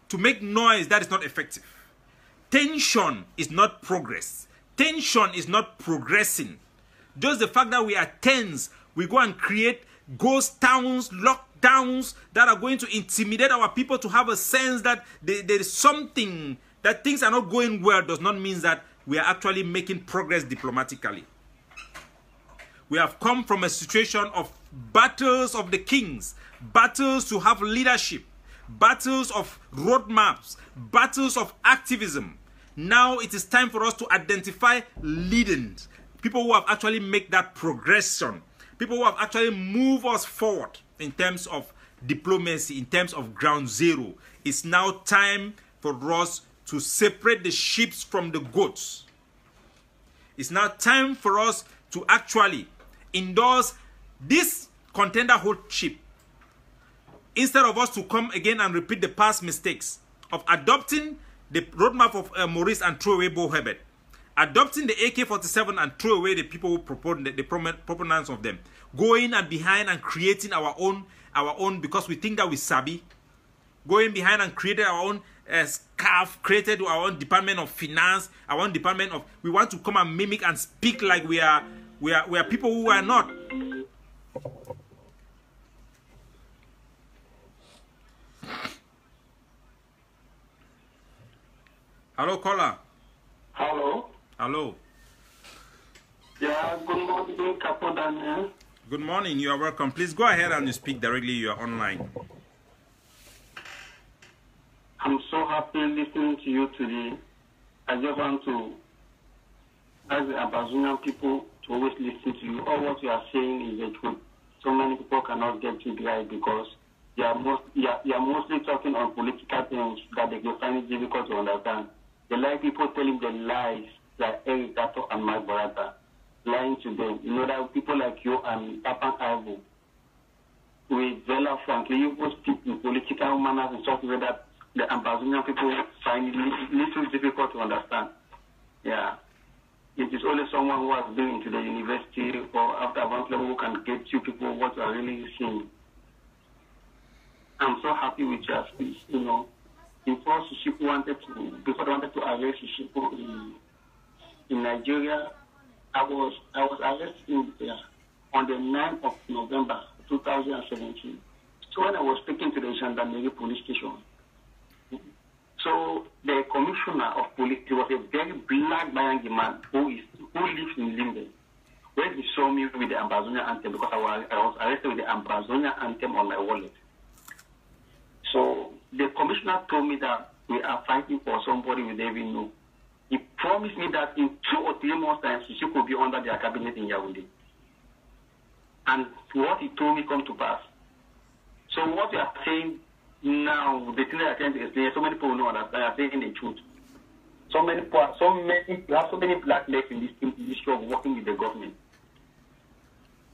To make noise, that is not effective. Tension is not progress. Tension is not progressing. Just the fact that we are tense, we go and create ghost towns, lockdowns that are going to intimidate our people to have a sense that there is something, that things are not going well, does not mean that we are actually making progress diplomatically. We have come from a situation of battles of the kings, battles to have leadership, battles of roadmaps, battles of activism. Now it is time for us to identify leaders, people who have actually made that progression, people who have actually moved us forward in terms of diplomacy, in terms of ground zero. It's now time for us to separate the sheep from the goats. It's now time for us to actually endorse this contendership instead of us to come again and repeat the past mistakes of adopting the roadmap of Maurice and throw away Bo Herbert, adopting the AK47 and throw away the people who propose the proponents of them, going and behind and creating our own because we think that we sabi, going behind and creating our own SCACUF, created our own Department of Finance, our own Department of, we want to come and mimic and speak like we are people who are not. Hello, caller. Hello. Hello. Yeah, good morning, CAPO Daniel. Good morning, you are welcome. Please go ahead and you speak directly, you are online. I'm so happy listening to you today. I just want to ask the Amazonian people to always listen to you. All what you are saying is the truth. So many people cannot get it right because you are mostly talking on political things that they can find it difficult to understand. They like people telling them lies like Eric Gato and my brother, lying to them. You know that people like you and Papa Ivo, with Zella frankly, you will speak in political manners and such way that the Ambazonian people find it little difficult to understand. Yeah. It is only someone who has been into the university or after advanced level who can get you people what you are really seeing. I'm so happy with your speech, you know. Before they wanted to arrest SISIKO in Nigeria, I was arrested on the 9th of November 2017. So when I was taken to the Gendarmerie police station, so the commissioner of police, he was a very black Bayangi man who lives in Limbe. When he saw me with the Ambazonian anthem, because I was arrested with the Ambazonian anthem on my wallet. So the commissioner told me that we are fighting for somebody we don't even know. He promised me that in 2 or 3 months' time, SISIKO will be under their cabinet in Yaoundé. And what he told me come to pass. So what we are saying now, the thing that I trying to explain, so many people know that I are saying the truth. So many black legs in this show working with the government.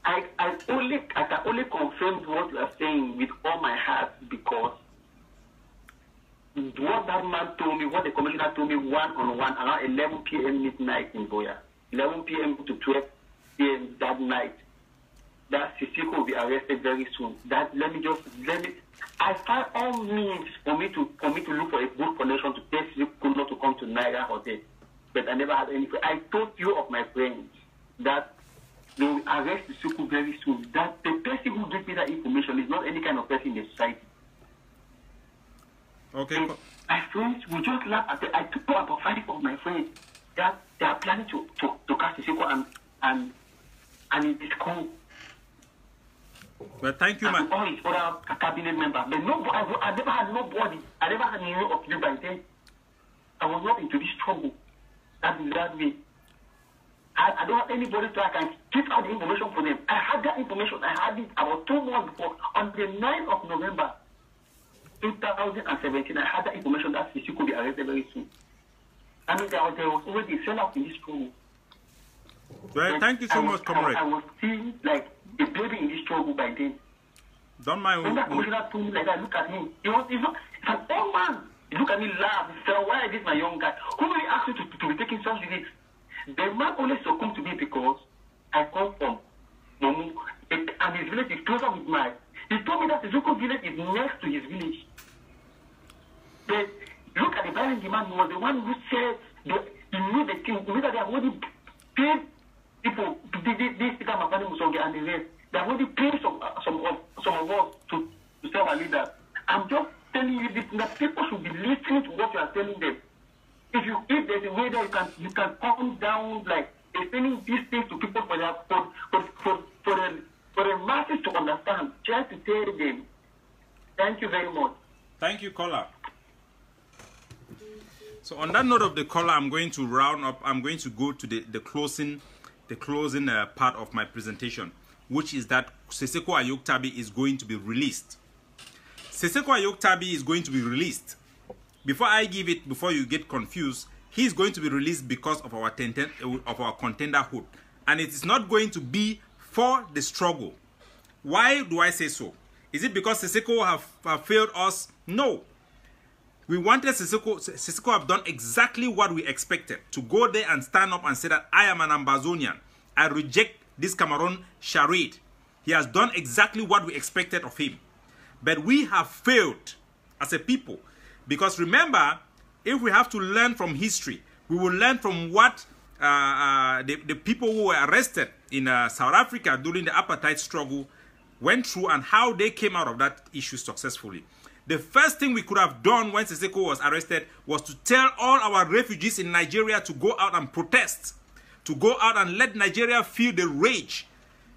I can only confirm what you are saying with all my heart, because what that man told me, what the commissioner told me one-on-one around 11 p.m. midnight in Boya, 11 p.m. to 12 p.m. that night, that SISIKO will be arrested very soon. That I find all means for me to look for a good connection to tell SISIKO not to come to Naira Hotel, but I never had any. I told few of my friends that they will arrest SISIKO very soon. That the person who gives me that information is not any kind of person in the society. Okay. And my friends will just laugh at it. I took about 5 of my friends that they are planning to catch SISIKO and it is cool. Well, thank you, man. All his other cabinet members. But nobody, I never had nobody. I never had any of you by then. I was not into this struggle. That way. I don't have anybody so I can give out the information for them. I had that information. I had it about 2 months before. On the 9th of November 2017, I had that information that SISIKO will be arrested very soon. I mean, there was already a sellout in this struggle. Well, thank you so much, comrade. I was seeing like a baby in this struggle by then. Don't mind. When that commissioner told me like that, look at him. He's an old man. He look at me, laugh. He said, why is this my young guy? Who really asked you to be taking such risks? The man only succumbed to me because I come from Momu, and his village is closer with mine. He told me that the SISIKO village is next to his village. But look at the violent man. He was the one who said he knew the thing. He knew that they have already paid people, this speaker Mafani Musonge and the rest. They have already paid some of us to serve our leaders. I'm just telling you this, that people should be listening to what you are telling them. If there's a way that you can calm down, like explaining these things to people for the masses to understand, try to tell them. Thank you very much. Thank you, caller. So on that note of the caller, I'm going to round up. I'm going to go to the closing part of my presentation, which is that SISIKO Ayoktabi is going to be released. SISIKO Ayoktabi is going to be released. Before I give it, before you get confused, he is going to be released because of our contenderhood, and it is not going to be for the struggle. Why do I say so? Is it because SISIKO have failed us? No. We wanted SISIKO have done exactly what we expected, to go there and stand up and say that I am an Ambazonian. I reject this Cameroon charade. He has done exactly what we expected of him. But we have failed as a people. Because remember, if we have to learn from history, we will learn from what the people who were arrested in South Africa during the apartheid struggle went through and how they came out of that issue successfully. The first thing we could have done when SISIKO was arrested was to tell all our refugees in Nigeria to go out and protest, to go out and let Nigeria feel the rage,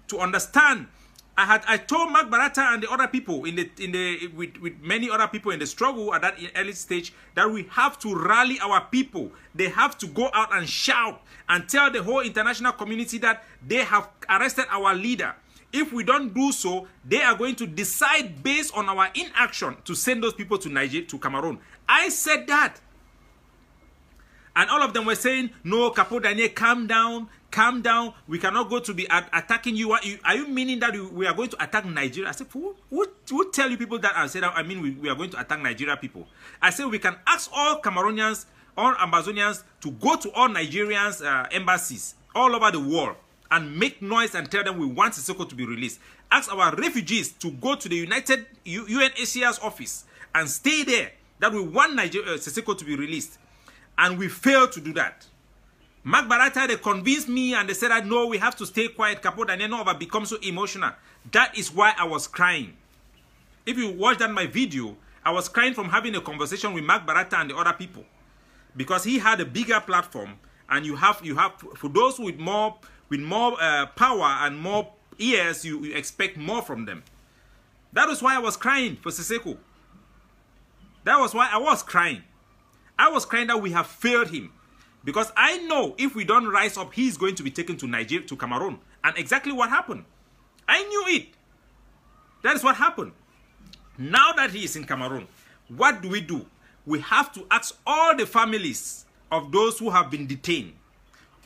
to understand. I told Mark Barata and the other people with many other people in the struggle at that early stage that we have to rally our people. They have to go out and shout and tell the whole international community that they have arrested our leader. If we don't do so, they are going to decide based on our inaction to send those people to Nigeria, to Cameroon. I said that. And all of them were saying, no, CAPO Daniel, calm down, calm down. We cannot go to be attacking you. Are you meaning that we are going to attack Nigeria? I said, who tell you people that? I said, I mean, we are going to attack Nigeria people. I said, we can ask all Cameroonians, all Ambazonians to go to all Nigerians' embassies all over the world and make noise and tell them we want SISIKO to be released. Ask our refugees to go to the United UNHCR's office and stay there, that we want SISIKO to be released. And we failed to do that. Mark Barata, they convinced me and they said that no, we have to stay quiet. Capo Daniel never become so emotional. That is why I was crying. If you watch that my video, I was crying from having a conversation with Mark Barata and the other people, because he had a bigger platform, and you have for those with more power and more ears, you expect more from them. That was why I was crying for SISIKO. That was why I was crying. I was crying that we have failed him. Because I know if we don't rise up, he's going to be taken to Nigeria, to Cameroon. And exactly what happened. I knew it. That is what happened. Now that he is in Cameroon, what do? We have to ask all the families of those who have been detained,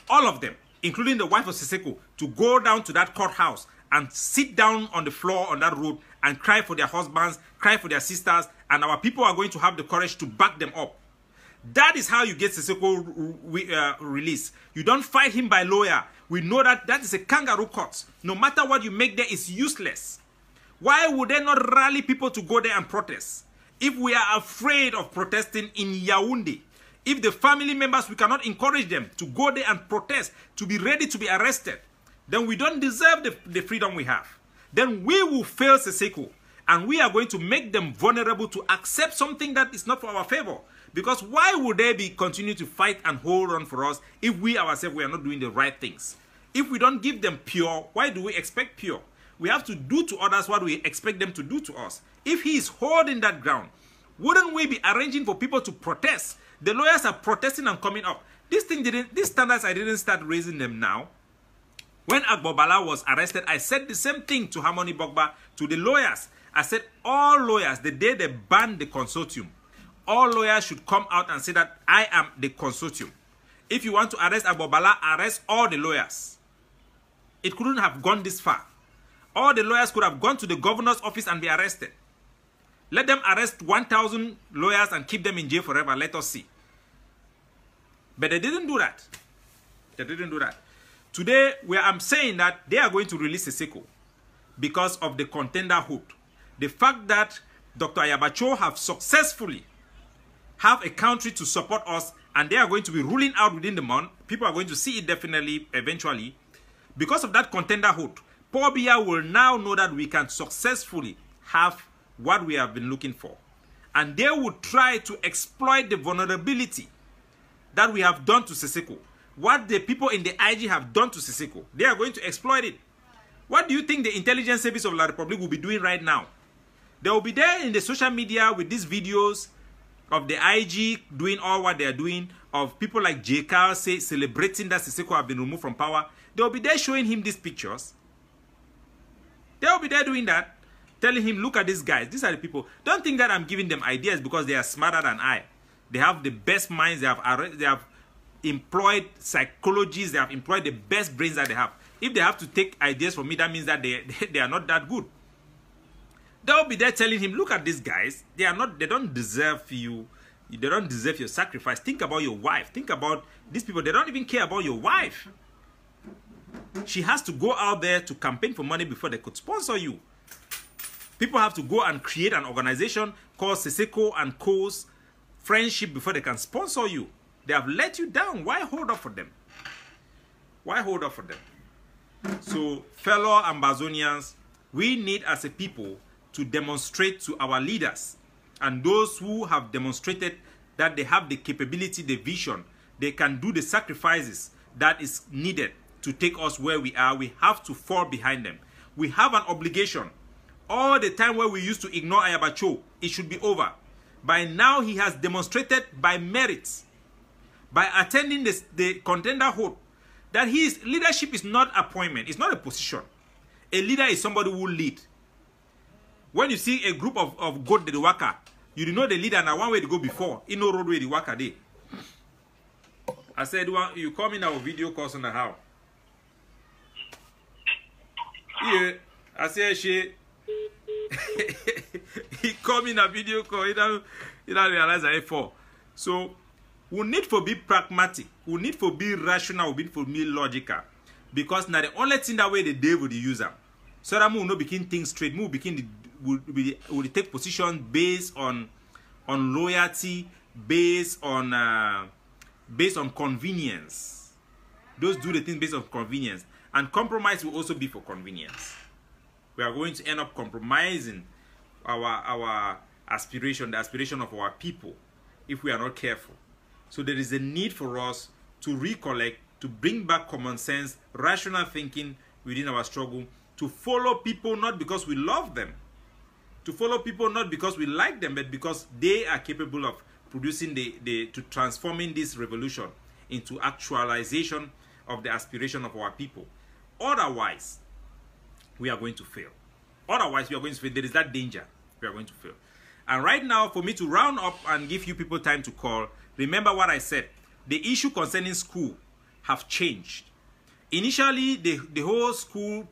all of them, including the wife of SISIKO, to go down to that courthouse and sit down on the floor on that road and cry for their husbands, cry for their sisters, and our people are going to have the courage to back them up. That is how you get SISIKO released. You don't fight him by lawyer. We know that that is a kangaroo court. No matter what you make there, is useless. Why would they not rally people to go there and protest? If we are afraid of protesting in Yaoundé, if the family members, we cannot encourage them to go there and protest, to be ready to be arrested, then we don't deserve the freedom we have. Then we will fail SISIKO, and we are going to make them vulnerable to accept something that is not for our favor. Because why would they continue to fight and hold on for us if we ourselves, we are not doing the right things? If we don't give them pure, why do we expect pure? We have to do to others what we expect them to do to us. If he is holding that ground, wouldn't we be arranging for people to protest? The lawyers are protesting and coming up. These standards, I didn't start raising them now. When Agbobala was arrested, I said the same thing to Harmony Bogba, to the lawyers. I said, all lawyers, the day they banned the consortium, all lawyers should come out and say that I am the consortium. If you want to arrest Agbobala, arrest all the lawyers. It couldn't have gone this far. All the lawyers could have gone to the governor's office and be arrested. Let them arrest 1,000 lawyers and keep them in jail forever. Let us see. But they didn't do that. They didn't do that. Today, I'm saying that they are going to release SISIKO because of the contenderhood. The fact that Dr. Ayaba have successfully have a country to support us, and they are going to be ruling out within the month. People are going to see it definitely, eventually. Because of that contenderhood, Paul Biya will now know that we can successfully have what we have been looking for. And they will try to exploit the vulnerability that we have done to SISIKO. What the people in the IG have done to SISIKO. They are going to exploit it. What do you think the intelligence service of La Republic will be doing right now? They will be there in the social media with these videos of the IG doing all what they are doing, of people like J. Carl celebrating that SISIKO have been removed from power. They will be there showing him these pictures. They will be there doing that, telling him, look at these guys. These are the people. Don't think that I'm giving them ideas because they are smarter than I. They have the best minds. They have employed psychologists. They have employed the best brains that they have. If they have to take ideas from me, that means that they are not that good. They'll be there telling him, look at these guys. They don't deserve you. They don't deserve your sacrifice. Think about your wife. Think about these people. They don't even care about your wife. She has to go out there to campaign for money before they could sponsor you. People have to go and create an organization called SISIKO and Co's Friendship before they can sponsor you. They have let you down. Why hold up for them? Why hold up for them? So, fellow Ambazonians, we need as a people to demonstrate to our leaders and those who have demonstrated that they have the capability, the vision, they can do the sacrifices that is needed to take us where we are. We have to fall behind them. We have an obligation. All the time where we used to ignore Ayaba, it should be over. By now, he has demonstrated by merits, by attending the contenderhood, that his leadership is not appointment. It's not a position. A leader is somebody who lead. When you see a group of goat the waka, you know the leader now one way to go before. In no roadway the waka day. I said, well, you come in our video course on the how. Yeah, I say she. He called me in a video call. He don't realize I for. So we need to be pragmatic. We need to be rational. We need to be logical. Because now the only thing that way the devil use them. So that we will not begin things straight. We will take position based on loyalty, based on convenience. Those do the things based on convenience. And compromise will also be for convenience. We are going to end up compromising our aspiration, the aspiration of our people, if we are not careful. So there is a need for us to recollect, to bring back common sense, rational thinking within our struggle, to follow people not because we love them, to follow people not because we like them, but because they are capable of producing to transforming this revolution into actualization of the aspiration of our people. Otherwise, we are going to fail. Otherwise, we are going to fail. There is that danger. We are going to fail. And right now, for me to round up and give you people time to call, remember what I said. The issue concerning school have changed. Initially, the whole school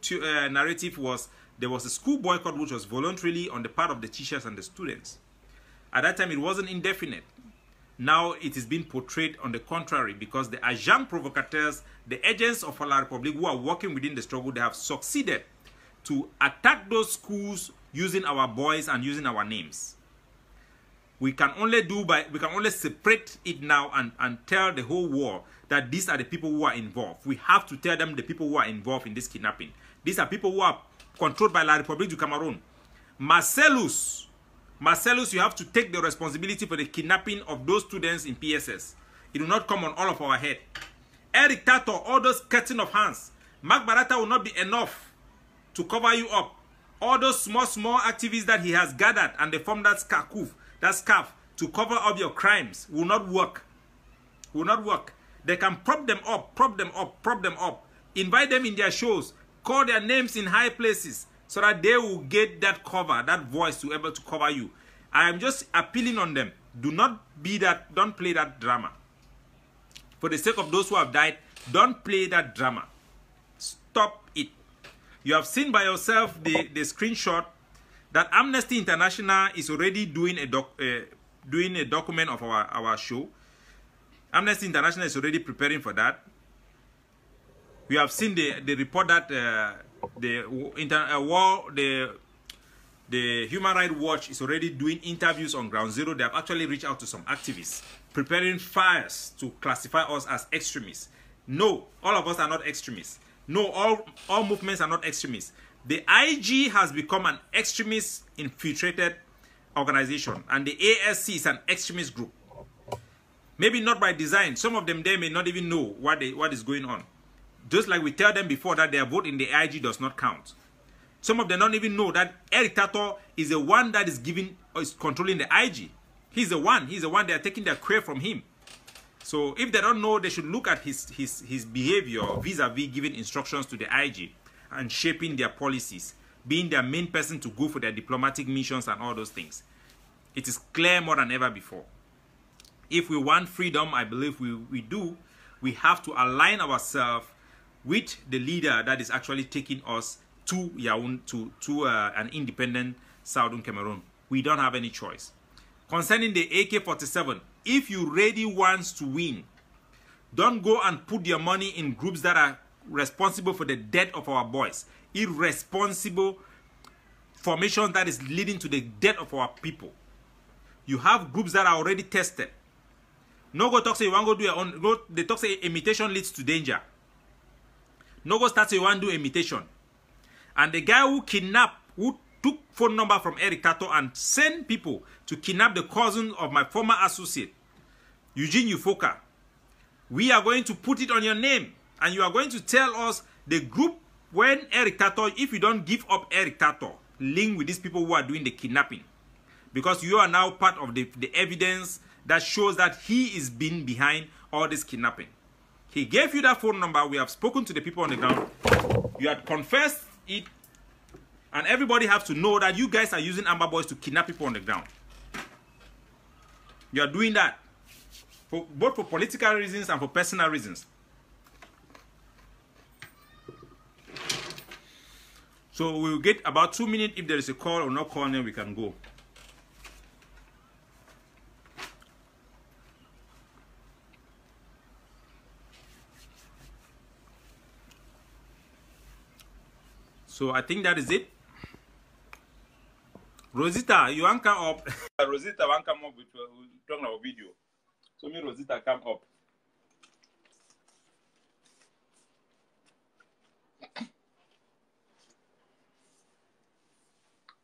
narrative was there was a school boycott which was voluntarily on the part of the teachers and the students. At that time, it wasn't indefinite. Now, it is being portrayed on the contrary because the agents provocateurs, the agents of La Republic who are working within the struggle, they have succeeded to attack those schools using our boys and using our names. We can only separate it now and tell the whole world that these are the people who are involved. We have to tell them the people who are involved in this kidnapping. These are people who are controlled by La Republique du Cameroon. Marcellus, you have to take the responsibility for the kidnapping of those students in PSS. It will not come on all of our head. Eric Tato, all those cutting of hands. Mark Barata will not be enough to cover you up. All those small activities that he has gathered and they form that SCACUF, that SCAF, to cover up your crimes will not work. Will not work. They can prop them up. Invite them in their shows. Call their names in high places so that they will get that cover, that voice to be able to cover you. I am just appealing on them. Do not be that. Don't play that drama. For the sake of those who have died, don't play that drama. Stop it. You have seen by yourself the screenshot that Amnesty International is already doing a document of our show. Amnesty International is already preparing for that. We have seen the report that the Human Rights Watch is already doing interviews on Ground Zero. They have actually reached out to some activists, preparing files to classify us as extremists. No, all of us are not extremists. No, all movements are not extremists. The IG has become an extremist infiltrated organization, and the ASC is an extremist group. Maybe not by design. Some of them, they may not even know what is going on. Just like we tell them before that their vote in the IG does not count. Some of them don't even know that Eric Tato is the one that is controlling the IG. He's the one they are taking their credit from him. So if they don't know, they should look at his behavior vis-a-vis giving instructions to the IG and shaping their policies, being their main person to go for their diplomatic missions and all those things. It is clear more than ever before. If we want freedom, I believe we do, we have to align ourselves with the leader that is actually taking us to an independent Southern Cameroon. We don't have any choice. Concerning the AK-47, if you really want to win, don't go and put your money in groups that are responsible for the death of our boys. Irresponsible formation that is leading to the death of our people. You have groups that are already tested. No go talk say you want to go do your own. Go, they talk say imitation leads to danger. No go start say you want to do imitation. And the guy who took phone number from Eric Tato and sent people to kidnap the cousin of my former associate, Eugene Ufoka. We are going to put it on your name. And you are going to tell us the group when Eric Tato, if you don't give up Eric Tato, link with these people who are doing the kidnapping. Because you are now part of the evidence that shows that he is being behind all this kidnapping. He gave you that phone number. We have spoken to the people on the ground. You had confessed it. And everybody has to know that you guys are using Amber Boys to kidnap people on the ground. You are doing that. Both for political reasons and for personal reasons. So we'll get about 2 minutes. If there is a call or no call, then we can go. So I think that is it. Rosita, you want to come up? Rosita want to come up with talking about video. So me Rosita come up.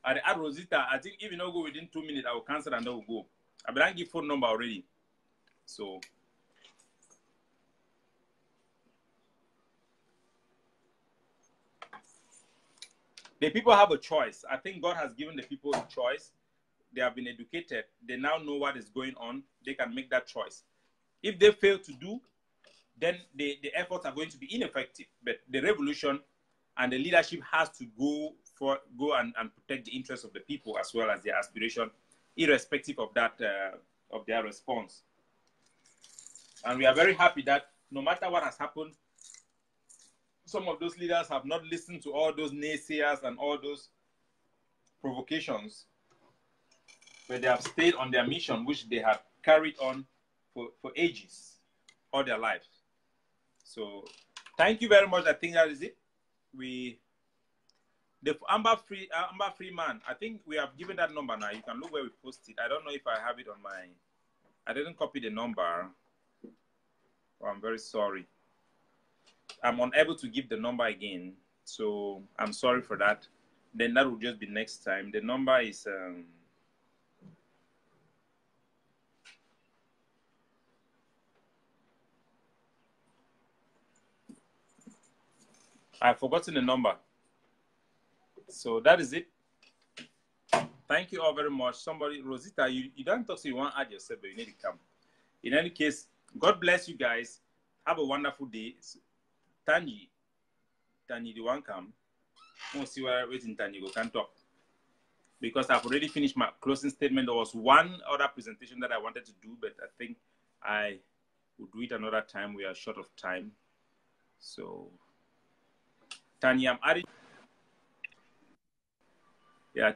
I add Rosita. I think if you don't go within 2 minutes, I will cancel and then we'll go. I better give phone number already. So the people have a choice. I think God has given the people a choice. They have been educated. They now know what is going on. They can make that choice. If they fail to do, then the efforts are going to be ineffective. But the revolution and the leadership has to go and protect the interests of the people as well as their aspiration, irrespective of that of their response. And we are very happy that no matter what has happened, some of those leaders have not listened to all those naysayers and all those provocations, but they have stayed on their mission, which they have carried on for ages, all their lives. So thank you very much. I think that is it. The Amber Freeman, I think we have given that number now. You can look where we posted. I don't know if I have it on my, I didn't copy the number. Oh, I'm very sorry. I'm unable to give the number again, so I'm sorry for that. Then that will just be next time. The number is I've forgotten the number. So that is it. Thank you all very much. Somebody, Rosita, you don't talk, so you want to add yourself, but you need to come. In any case, God bless you guys. Have a wonderful day. Tanyi, the one come. We'll see where waiting Tanyi go can talk. Because I've already finished my closing statement. There was one other presentation that I wanted to do, but I think I will do it another time. We are short of time. So, Tanyi, I'm adding. Yeah,